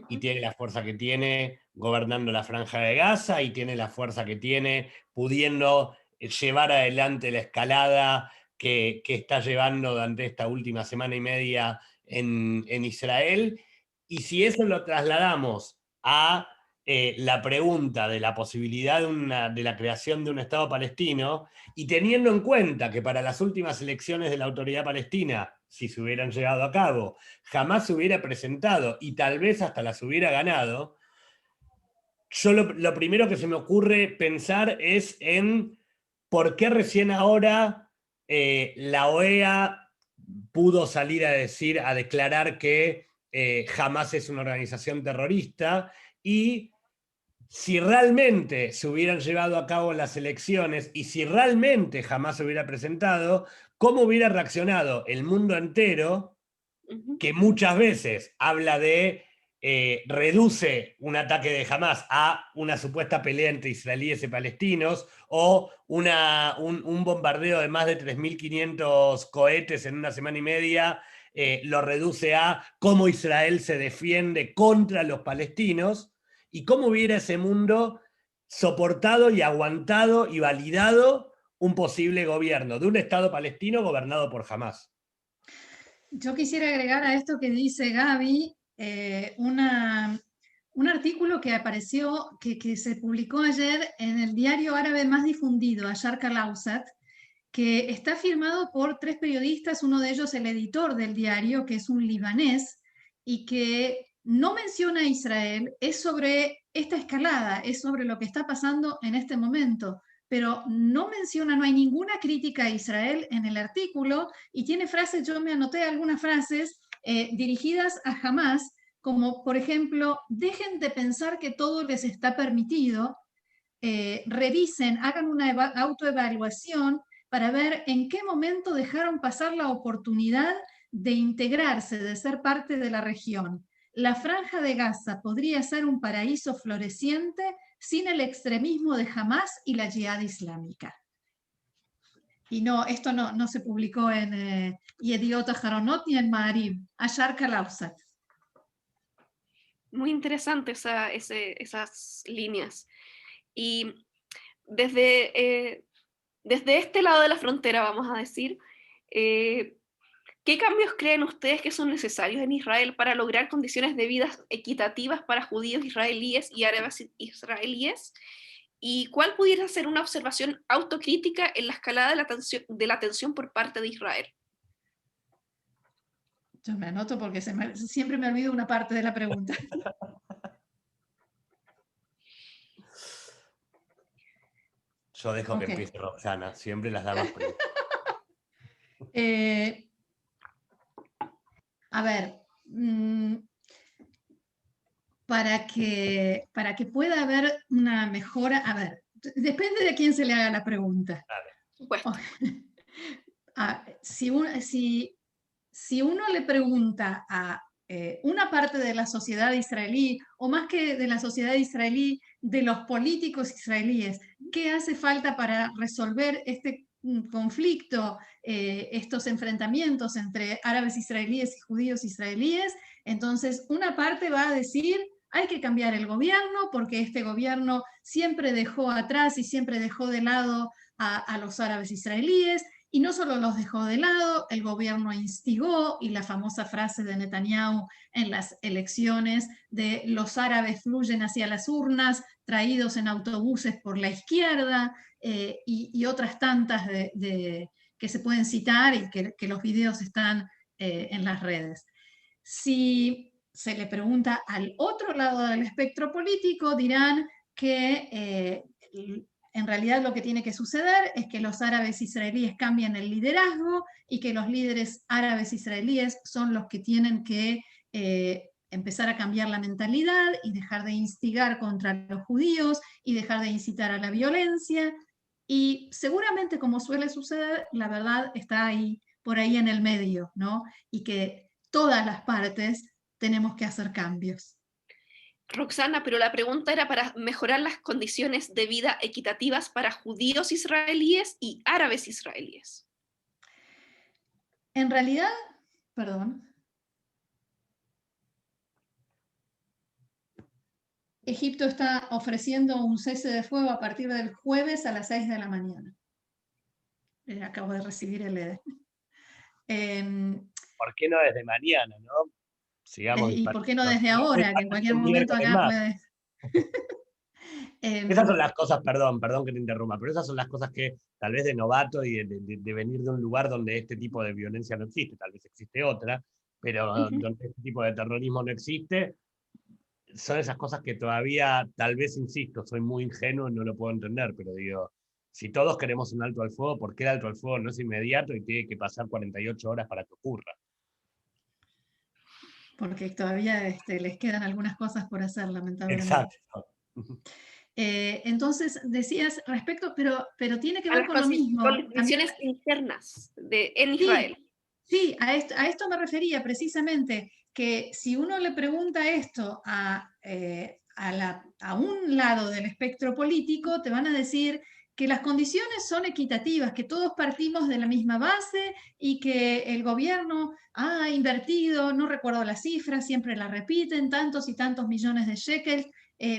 Y tiene la fuerza que tiene gobernando la Franja de Gaza, y tiene la fuerza que tiene pudiendo llevar adelante la escalada que está llevando durante esta última semana y media en Israel. Y si eso lo trasladamos a la pregunta de la posibilidad de la creación de un Estado palestino, y teniendo en cuenta que para las últimas elecciones de la Autoridad Palestina, si se hubieran llevado a cabo, jamás se hubiera presentado y tal vez hasta las hubiera ganado, yo lo primero que se me ocurre pensar es en por qué recién ahora la OEA pudo salir a declarar que Hamás es una organización terrorista, y si realmente se hubieran llevado a cabo las elecciones y si realmente jamás se hubiera presentado, ¿cómo hubiera reaccionado el mundo entero, que muchas veces habla de reduce un ataque de Hamás a una supuesta pelea entre israelíes y palestinos, o un bombardeo de más de 3.500 cohetes en una semana y media, lo reduce a cómo Israel se defiende contra los palestinos, y cómo hubiera ese mundo soportado y aguantado y validado un posible gobierno de un Estado palestino gobernado por Hamás. Yo quisiera agregar a esto que dice Gaby, un artículo que apareció, que se publicó ayer en el diario árabe más difundido, Asharq al-Awsat, que está firmado por 3 periodistas, uno de ellos el editor del diario, que es un libanés, y que no menciona a Israel, es sobre esta escalada, es sobre lo que está pasando en este momento, pero no menciona, no hay ninguna crítica a Israel en el artículo, y tiene frases, yo me anoté algunas frases dirigidas a Hamás, como por ejemplo, dejen de pensar que todo les está permitido, revisen, hagan una autoevaluación para ver en qué momento dejaron pasar la oportunidad de integrarse, de ser parte de la región. La Franja de Gaza podría ser un paraíso floreciente sin el extremismo de Hamás y la Yihad islámica. Y no, esto no se publicó en Yediot Aharonot ni en Ma'ariv, Asharq al-Awsat. Muy interesante esas líneas. Y desde este lado de la frontera, vamos a decir, ¿qué cambios creen ustedes que son necesarios en Israel para lograr condiciones de vida equitativas para judíos israelíes y árabes israelíes? ¿Y cuál pudiera ser una observación autocrítica en la escalada de la tensión por parte de Israel? Yo me anoto porque siempre me olvido una parte de la pregunta. Yo dejo que empiece Roxana, siempre las damas primero. A ver, para que pueda haber una mejora, a ver, depende de quién se le haga la pregunta. Si uno le pregunta a una parte de la sociedad israelí, o más que de la sociedad israelí, de los políticos israelíes, ¿qué hace falta para resolver este conflicto, estos enfrentamientos entre árabes israelíes y judíos israelíes? Entonces, una parte va a decir, hay que cambiar el gobierno porque este gobierno siempre dejó atrás y siempre dejó de lado a los árabes israelíes. Y no solo los dejó de lado, el gobierno instigó, y la famosa frase de Netanyahu en las elecciones de los árabes fluyen hacia las urnas, traídos en autobuses por la izquierda, y otras tantas que se pueden citar y que los videos están en las redes. Si se le pregunta al otro lado del espectro político, dirán que en realidad lo que tiene que suceder es que los árabes israelíes cambien el liderazgo y que los líderes árabes israelíes son los que tienen que empezar a cambiar la mentalidad y dejar de instigar contra los judíos y dejar de incitar a la violencia. Y seguramente, como suele suceder, la verdad está ahí, por ahí en el medio, ¿no? Y que todas las partes tenemos que hacer cambios. Roxana, pero la pregunta era para mejorar las condiciones de vida equitativas para judíos israelíes y árabes israelíes. En realidad, perdón, Egipto está ofreciendo un cese de fuego a partir del jueves a las 6 de la mañana. Acabo de recibir el EDE. ¿Por qué no desde mañana, no? Sigamos. ¿Y por qué no desde ahora? Que en cualquier momento acá puede... Esas son las cosas, perdón que te interrumpa, pero esas son las cosas que tal vez de novato y de venir de un lugar donde este tipo de violencia no existe, tal vez existe otra, pero donde este tipo de terrorismo no existe, son esas cosas que todavía, tal vez, insisto, soy muy ingenuo y no lo puedo entender, pero digo, si todos queremos un alto al fuego, ¿por qué el alto al fuego no es inmediato y tiene que pasar 48 horas para que ocurra? Porque todavía les quedan algunas cosas por hacer, lamentablemente. Exacto. Entonces decías respecto, pero tiene que A ver las con lo mismo. condiciones internas en Sí, Israel. sí, a esto me refería precisamente, que si uno le pregunta esto a un lado del espectro político, te van a decir que las condiciones son equitativas, que todos partimos de la misma base y que el gobierno ha invertido, no recuerdo la cifra, siempre la repiten, tantos y tantos millones de shekels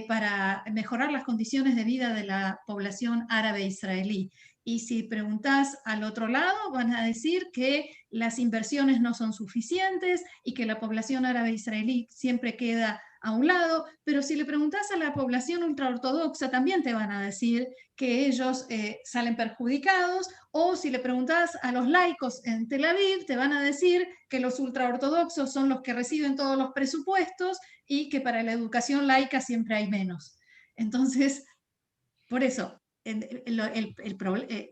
para mejorar las condiciones de vida de la población árabe israelí. Y si preguntás al otro lado, van a decir que las inversiones no son suficientes y que la población árabe israelí siempre queda a un lado, pero si le preguntás a la población ultraortodoxa, también te van a decir que ellos salen perjudicados, o si le preguntás a los laicos en Tel Aviv, te van a decir que los ultraortodoxos son los que reciben todos los presupuestos y que para la educación laica siempre hay menos. Entonces, por eso,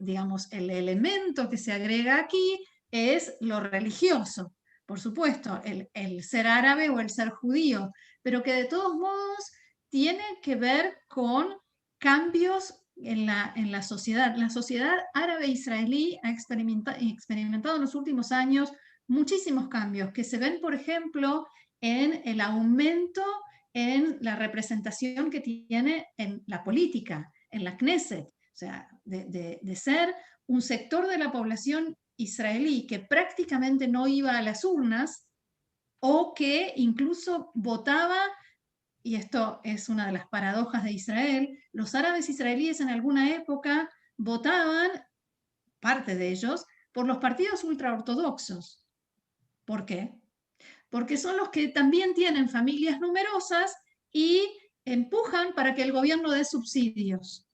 digamos, el elemento que se agrega aquí es lo religioso, por supuesto, el ser árabe o el ser judío, pero que de todos modos tiene que ver con cambios en la sociedad. La sociedad árabe israelí ha experimentado en los últimos años muchísimos cambios que se ven, por ejemplo, en el aumento en la representación que tiene en la política, en la Knesset, o sea, de ser un sector de la población israelí que prácticamente no iba a las urnas o que incluso votaba, y esto es una de las paradojas de Israel, los árabes israelíes en alguna época votaban, parte de ellos, por los partidos ultraortodoxos. ¿Por qué? Porque son los que también tienen familias numerosas y empujan para que el gobierno dé subsidios.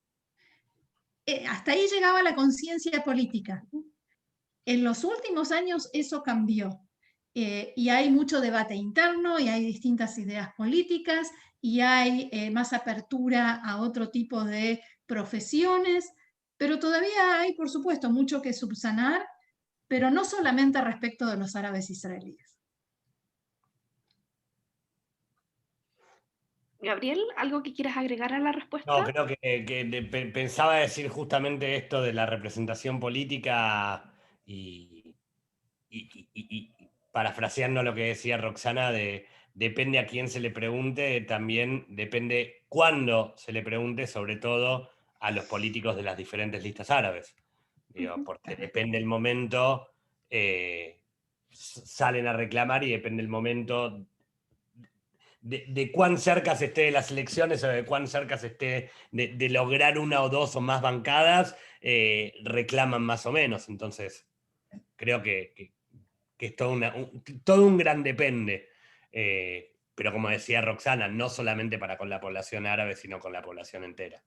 Hasta ahí llegaba la conciencia política. En los últimos años eso cambió y hay mucho debate interno y hay distintas ideas políticas y hay más apertura a otro tipo de profesiones, pero todavía hay, por supuesto, mucho que subsanar, pero no solamente respecto de los árabes israelíes. Gabriel, ¿algo que quieras agregar a la respuesta? No, creo que pensaba decir justamente esto de la representación política y parafraseando lo que decía Roxana, depende a quién se le pregunte, también depende cuándo se le pregunte, sobre todo a los políticos de las diferentes listas árabes. Digo, porque depende el momento, salen a reclamar y depende el momento de cuán cerca se esté de las elecciones o de cuán cerca se esté de lograr una o dos o más bancadas, reclaman más o menos. Entonces, creo que es todo un gran depende. Pero como decía Roxana, no solamente para con la población árabe, sino con la población entera.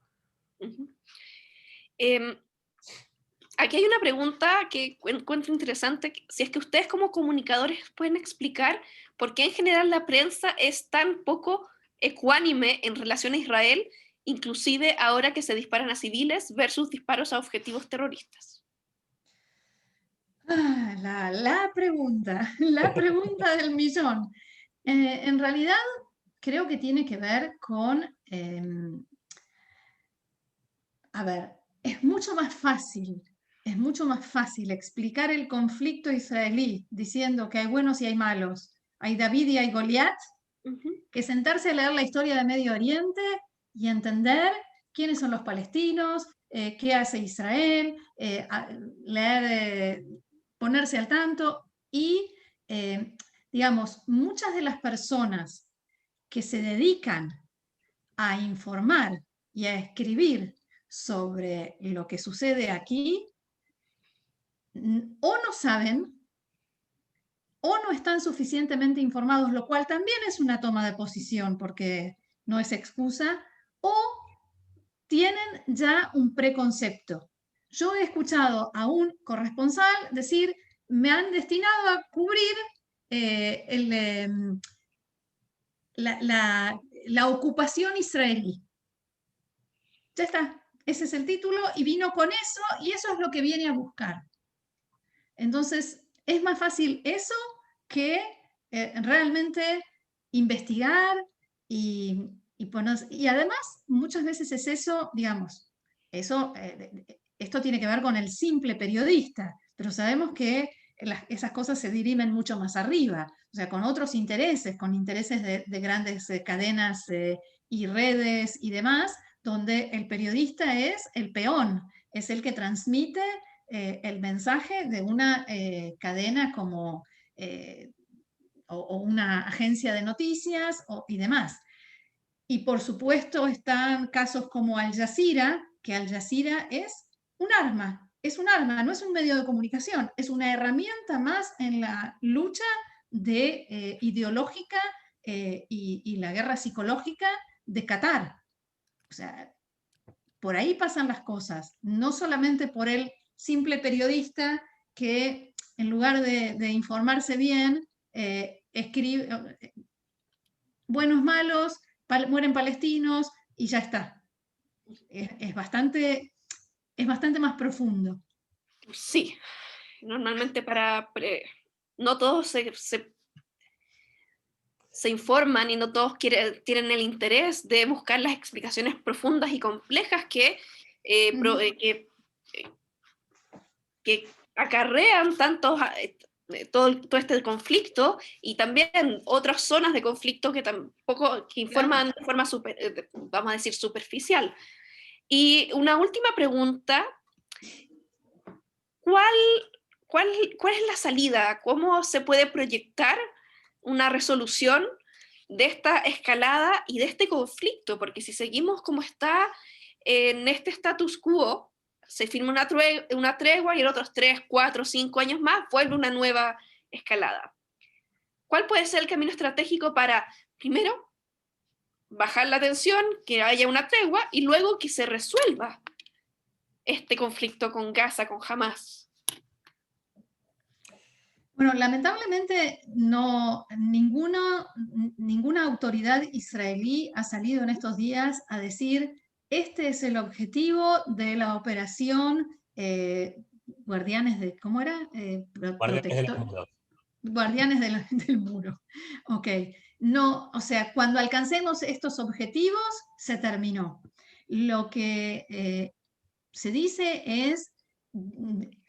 Aquí hay una pregunta que encuentro interesante. Si es que ustedes como comunicadores pueden explicar por qué en general la prensa es tan poco ecuánime en relación a Israel, inclusive ahora que se disparan a civiles versus disparos a objetivos terroristas. La pregunta del millón. En realidad creo que tiene que ver con, a ver, es mucho más fácil explicar el conflicto israelí diciendo que hay buenos y hay malos, hay David y hay Goliat, que sentarse a leer la historia de Medio Oriente y entender quiénes son los palestinos, qué hace Israel, leer, ponerse al tanto y, digamos, muchas de las personas que se dedican a informar y a escribir sobre lo que sucede aquí, o no saben o no están suficientemente informados, lo cual también es una toma de posición porque no es excusa, o tienen ya un preconcepto. Yo he escuchado a un corresponsal decir, me han destinado a cubrir la ocupación israelí. Ya está, ese es el título y vino con eso y eso es lo que viene a buscar. Entonces, es más fácil eso que realmente investigar y y además, muchas veces es eso, digamos, esto tiene que ver con el simple periodista, pero sabemos que esas cosas se dirimen mucho más arriba, o sea, con otros intereses, con intereses de grandes cadenas y redes y demás, donde el periodista es el peón, es el que transmite el mensaje de una cadena como o una agencia de noticias y demás. Y por supuesto están casos como Al Jazeera, que Al Jazeera es un arma, no es un medio de comunicación, es una herramienta más en la lucha ideológica y la guerra psicológica de Qatar. O sea, por ahí pasan las cosas, no solamente por el simple periodista que en lugar de informarse bien, escribe buenos, malos, mueren palestinos y ya está. Es bastante más profundo. Sí, normalmente no todos se informan y no todos tienen el interés de buscar las explicaciones profundas y complejas que acarrean todo este conflicto, y también otras zonas de conflicto que informan de forma vamos a decir, superficial. Y una última pregunta: ¿cuál es la salida? ¿Cómo se puede proyectar una resolución de esta escalada y de este conflicto? Porque si seguimos como está en este status quo, se firma una tregua y en otros 3, 4, 5 años más vuelve una nueva escalada. ¿Cuál puede ser el camino estratégico para, primero, bajar la tensión, que haya una tregua, y luego que se resuelva este conflicto con Gaza, con Hamás? Bueno, lamentablemente ninguna autoridad israelí ha salido en estos días a decir: este es el objetivo de la operación Guardianes de, ¿cómo era? Guardianes del muro. Ok. No, o sea, cuando alcancemos estos objetivos, se terminó. Lo que se dice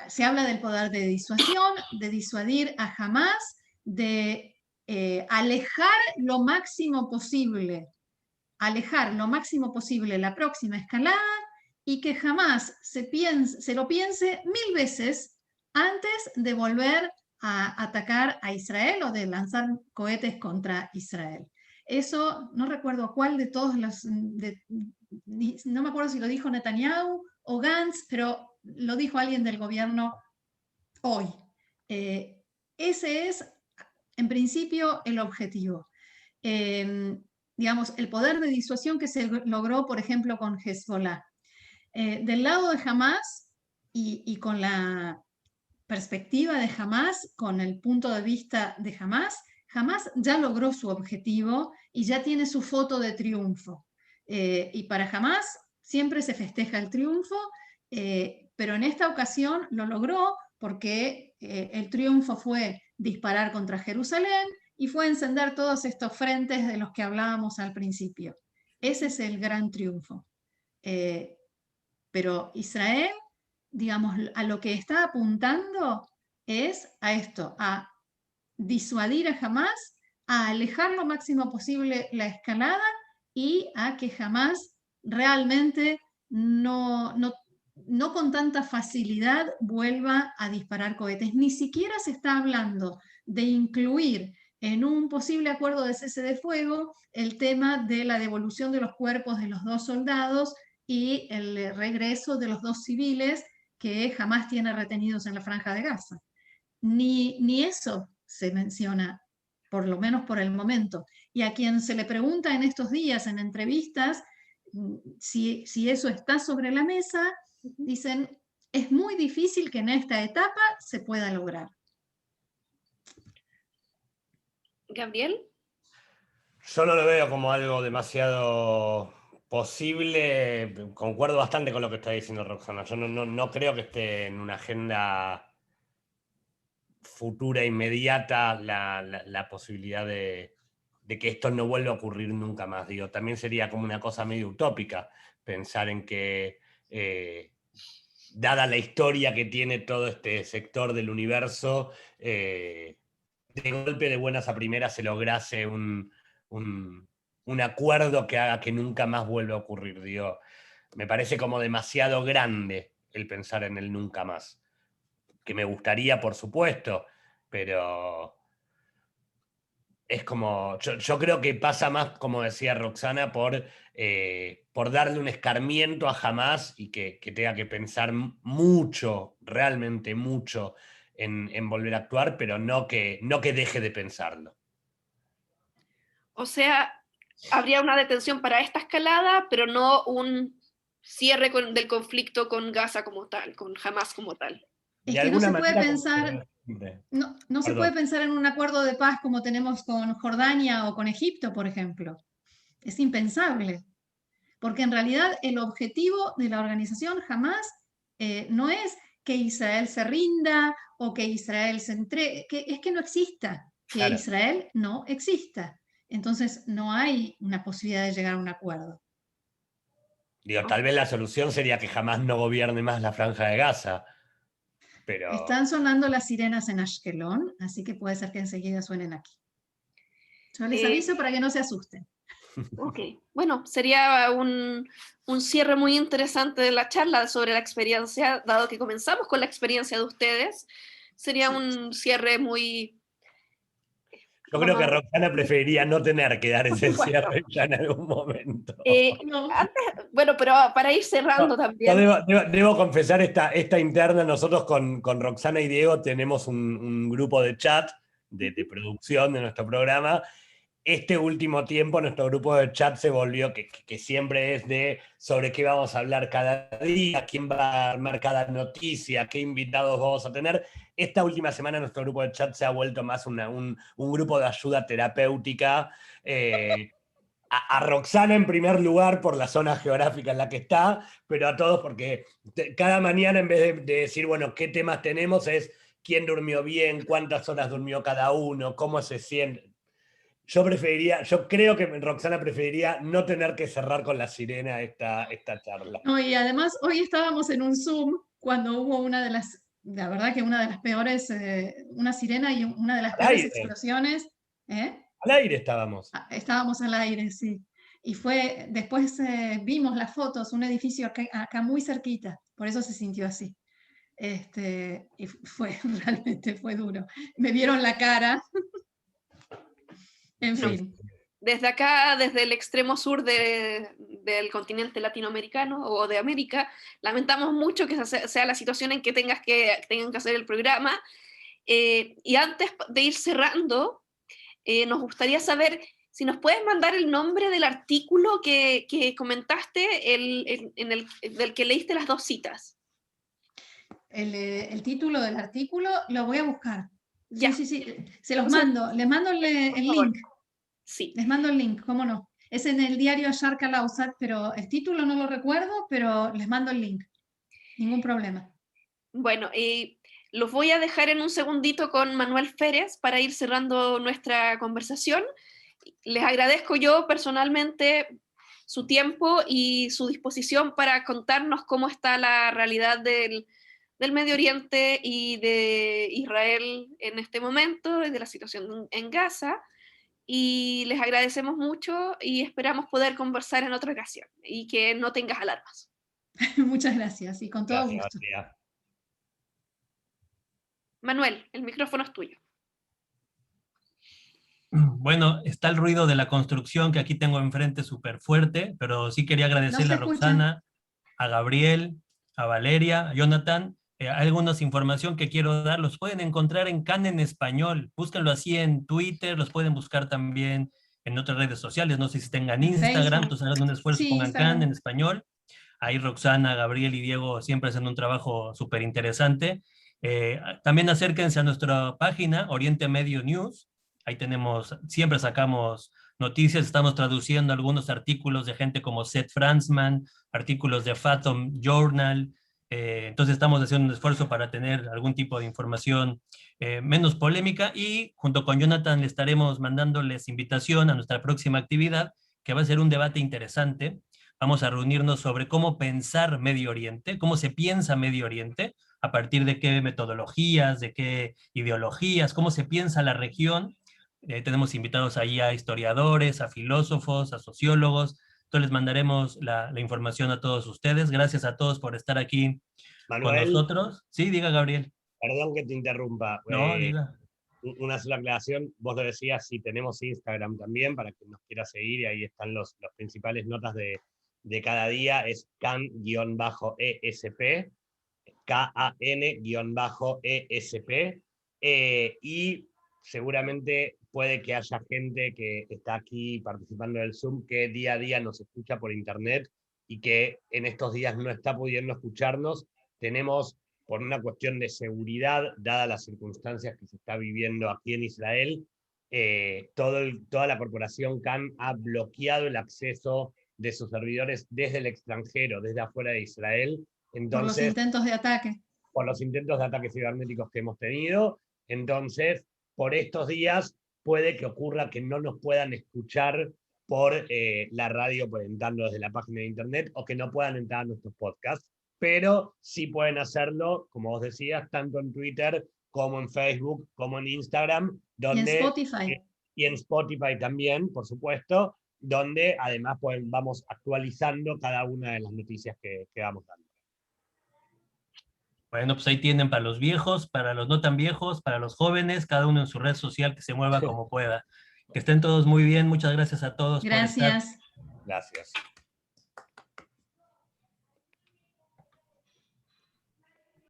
se habla del poder de disuasión, de disuadir a Hamás, de alejar lo máximo posible la próxima escalada, y que Hamás se lo piense 1000 veces antes de volver a atacar a Israel o de lanzar cohetes contra Israel. Eso no recuerdo cuál de todos no me acuerdo si lo dijo Netanyahu o Gantz, pero lo dijo alguien del gobierno hoy. Ese es, en principio, el objetivo. Digamos, el poder de disuasión que se logró, por ejemplo, con Hezbollah. Del lado de Hamás y con la perspectiva de Hamás, con el punto de vista de Hamás ya logró su objetivo y ya tiene su foto de triunfo. Y para Hamás siempre se festeja el triunfo, pero en esta ocasión lo logró porque el triunfo fue disparar contra Jerusalén y fue encender todos estos frentes de los que hablábamos al principio. Ese es el gran triunfo. Pero Israel, digamos, a lo que está apuntando es a esto, a disuadir a Hamás, a alejar lo máximo posible la escalada y a que Hamás realmente no con tanta facilidad vuelva a disparar cohetes. Ni siquiera se está hablando de incluir en un posible acuerdo de cese de fuego el tema de la devolución de los cuerpos de los 2 soldados y el regreso de los 2 civiles que Hamás tiene retenidos en la Franja de Gaza. Ni eso se menciona, por lo menos por el momento. Y a quien se le pregunta en estos días en entrevistas si eso está sobre la mesa, dicen: es muy difícil que en esta etapa se pueda lograr. ¿Gabriel? Yo no lo veo como algo demasiado posible. Concuerdo bastante con lo que está diciendo Roxana. Yo no creo que esté en una agenda futura, inmediata, la posibilidad de de que esto no vuelva a ocurrir nunca más. Digo, también sería como una cosa medio utópica pensar en que, dada la historia que tiene todo este sector del universo, de golpe de buenas a primeras se lograse un acuerdo que haga que nunca más vuelva a ocurrir. Digo, me parece como demasiado grande el pensar en el nunca más. Que me gustaría, por supuesto, pero es como, yo creo que pasa más, como decía Roxana, por darle un escarmiento a Hamás y que tenga que pensar mucho, realmente mucho, en volver a actuar, pero no que deje de pensarlo. O sea, habría una detención para esta escalada, pero no un cierre del conflicto con Gaza como tal, con Hamás como tal. Es que no se puede pensar, no se puede pensar en un acuerdo de paz como tenemos con Jordania o con Egipto, por ejemplo. Es impensable, porque en realidad el objetivo de la organización jamás no es que Israel se rinda o que Israel se entregue, es que no exista, que claro, Israel no exista. Entonces no hay una posibilidad de llegar a un acuerdo. Digo, tal vez la solución sería que jamás no gobierne más la Franja de Gaza. Pero... Están sonando las sirenas en Ashkelon, así que puede ser que enseguida suenen aquí. Yo les aviso para que no se asusten. Ok, bueno, sería un cierre muy interesante de la charla sobre la experiencia, dado que comenzamos con la experiencia de ustedes. Sería un cierre muy... Yo creo que Roxana preferiría no tener que dar ese cierre ya en algún momento. Antes, bueno, pero para ir cerrando también. Debo confesar esta interna. Nosotros con Roxana y Diego tenemos un grupo de chat, de producción de nuestro programa. Este último tiempo nuestro grupo de chat se volvió, que siempre es de sobre qué vamos a hablar cada día, quién va a armar cada noticia, qué invitados vamos a tener. Esta última semana nuestro grupo de chat se ha vuelto más un grupo de ayuda terapéutica. A Roxana en primer lugar por la zona geográfica en la que está, pero a todos porque cada mañana en vez de decir, bueno, qué temas tenemos, es quién durmió bien, cuántas horas durmió cada uno, cómo se siente. Yo creo que Roxana preferiría no tener que cerrar con la sirena esta charla. No, y además hoy estábamos en un Zoom cuando hubo la verdad que una de las peores, una sirena y una de las peores explosiones. Al aire estábamos. Estábamos al aire, sí. Y después vimos las fotos, un edificio acá muy cerquita, por eso se sintió así. Y realmente fue duro. Me vieron la cara. En fin. Desde acá, desde el extremo sur del continente latinoamericano o de América, lamentamos mucho que sea la situación en que tengan que hacer el programa. Y antes de ir cerrando, nos gustaría saber si nos puedes mandar el nombre del artículo que comentaste, del que leíste las 2 citas. El título del artículo lo voy a buscar. Ya. Sí. Se los mando. Les mando el link. Sí. Les mando el link, cómo no. Es en el diario Yashar Kalausat, pero el título no lo recuerdo, pero les mando el link. Ningún problema. Bueno, los voy a dejar en un segundito con Manuel Férez para ir cerrando nuestra conversación. Les agradezco yo personalmente su tiempo y su disposición para contarnos cómo está la realidad del Medio Oriente y de Israel en este momento, de la situación en Gaza. Y les agradecemos mucho y esperamos poder conversar en otra ocasión y que no tengas alarmas. Muchas gracias y con todo gusto. Manuel, el micrófono es tuyo. Bueno, está el ruido de la construcción que aquí tengo enfrente súper fuerte, pero sí quería agradecerle a Roxana, a Gabriel, a Valeria, a Jonathan. Algunas información que quiero dar, los pueden encontrar en CAN en español. Búsquenlo así en Twitter, los pueden buscar también en otras redes sociales. No sé si tengan Instagram, entonces hagan un esfuerzo, sí, pongan CAN en español. Ahí Roxana, Gabriel y Diego siempre hacen un trabajo súper interesante. También acérquense a nuestra página, Oriente Medio News. Ahí siempre sacamos noticias, estamos traduciendo algunos artículos de gente como Seth Franzman, artículos de Fathom Journal, Entonces estamos haciendo un esfuerzo para tener algún tipo de información menos polémica, y junto con Jonathan le estaremos mandándoles invitación a nuestra próxima actividad, que va a ser un debate interesante. Vamos a reunirnos sobre cómo pensar Medio Oriente, cómo se piensa Medio Oriente, a partir de qué metodologías, de qué ideologías, cómo se piensa la región. Tenemos invitados ahí a historiadores, a filósofos, a sociólogos. Entonces les mandaremos la información a todos ustedes. Gracias a todos por estar aquí con nosotros. Sí, diga, Gabriel. Perdón que te interrumpa. No, diga. Una sola aclaración, vos lo decías, si tenemos Instagram también, para quien nos quiera seguir, y ahí están los principales notas de cada día, es can-esp, KAN-ESP, y seguramente puede que haya gente que está aquí participando del Zoom que día a día nos escucha por internet y que en estos días no está pudiendo escucharnos. Tenemos, por una cuestión de seguridad, dadas las circunstancias que se está viviendo aquí en Israel, toda la corporación CAN ha bloqueado el acceso de sus servidores desde el extranjero, desde afuera de Israel. Entonces, por los intentos de ataque. Por los intentos de ataques cibernéticos que hemos tenido. Entonces, por estos días puede que ocurra que no nos puedan escuchar por la radio, por entrando desde la página de internet, o que no puedan entrar a nuestros podcasts, pero sí pueden hacerlo, como vos decías, tanto en Twitter como en Facebook, como en Instagram, donde, y en Spotify. Y en Spotify también, por supuesto, donde además vamos actualizando cada una de las noticias que vamos dando. Bueno, pues ahí tienen para los viejos, para los no tan viejos, para los jóvenes, cada uno en su red social, que se mueva como pueda. Que estén todos muy bien. Muchas gracias a todos. Gracias. Gracias.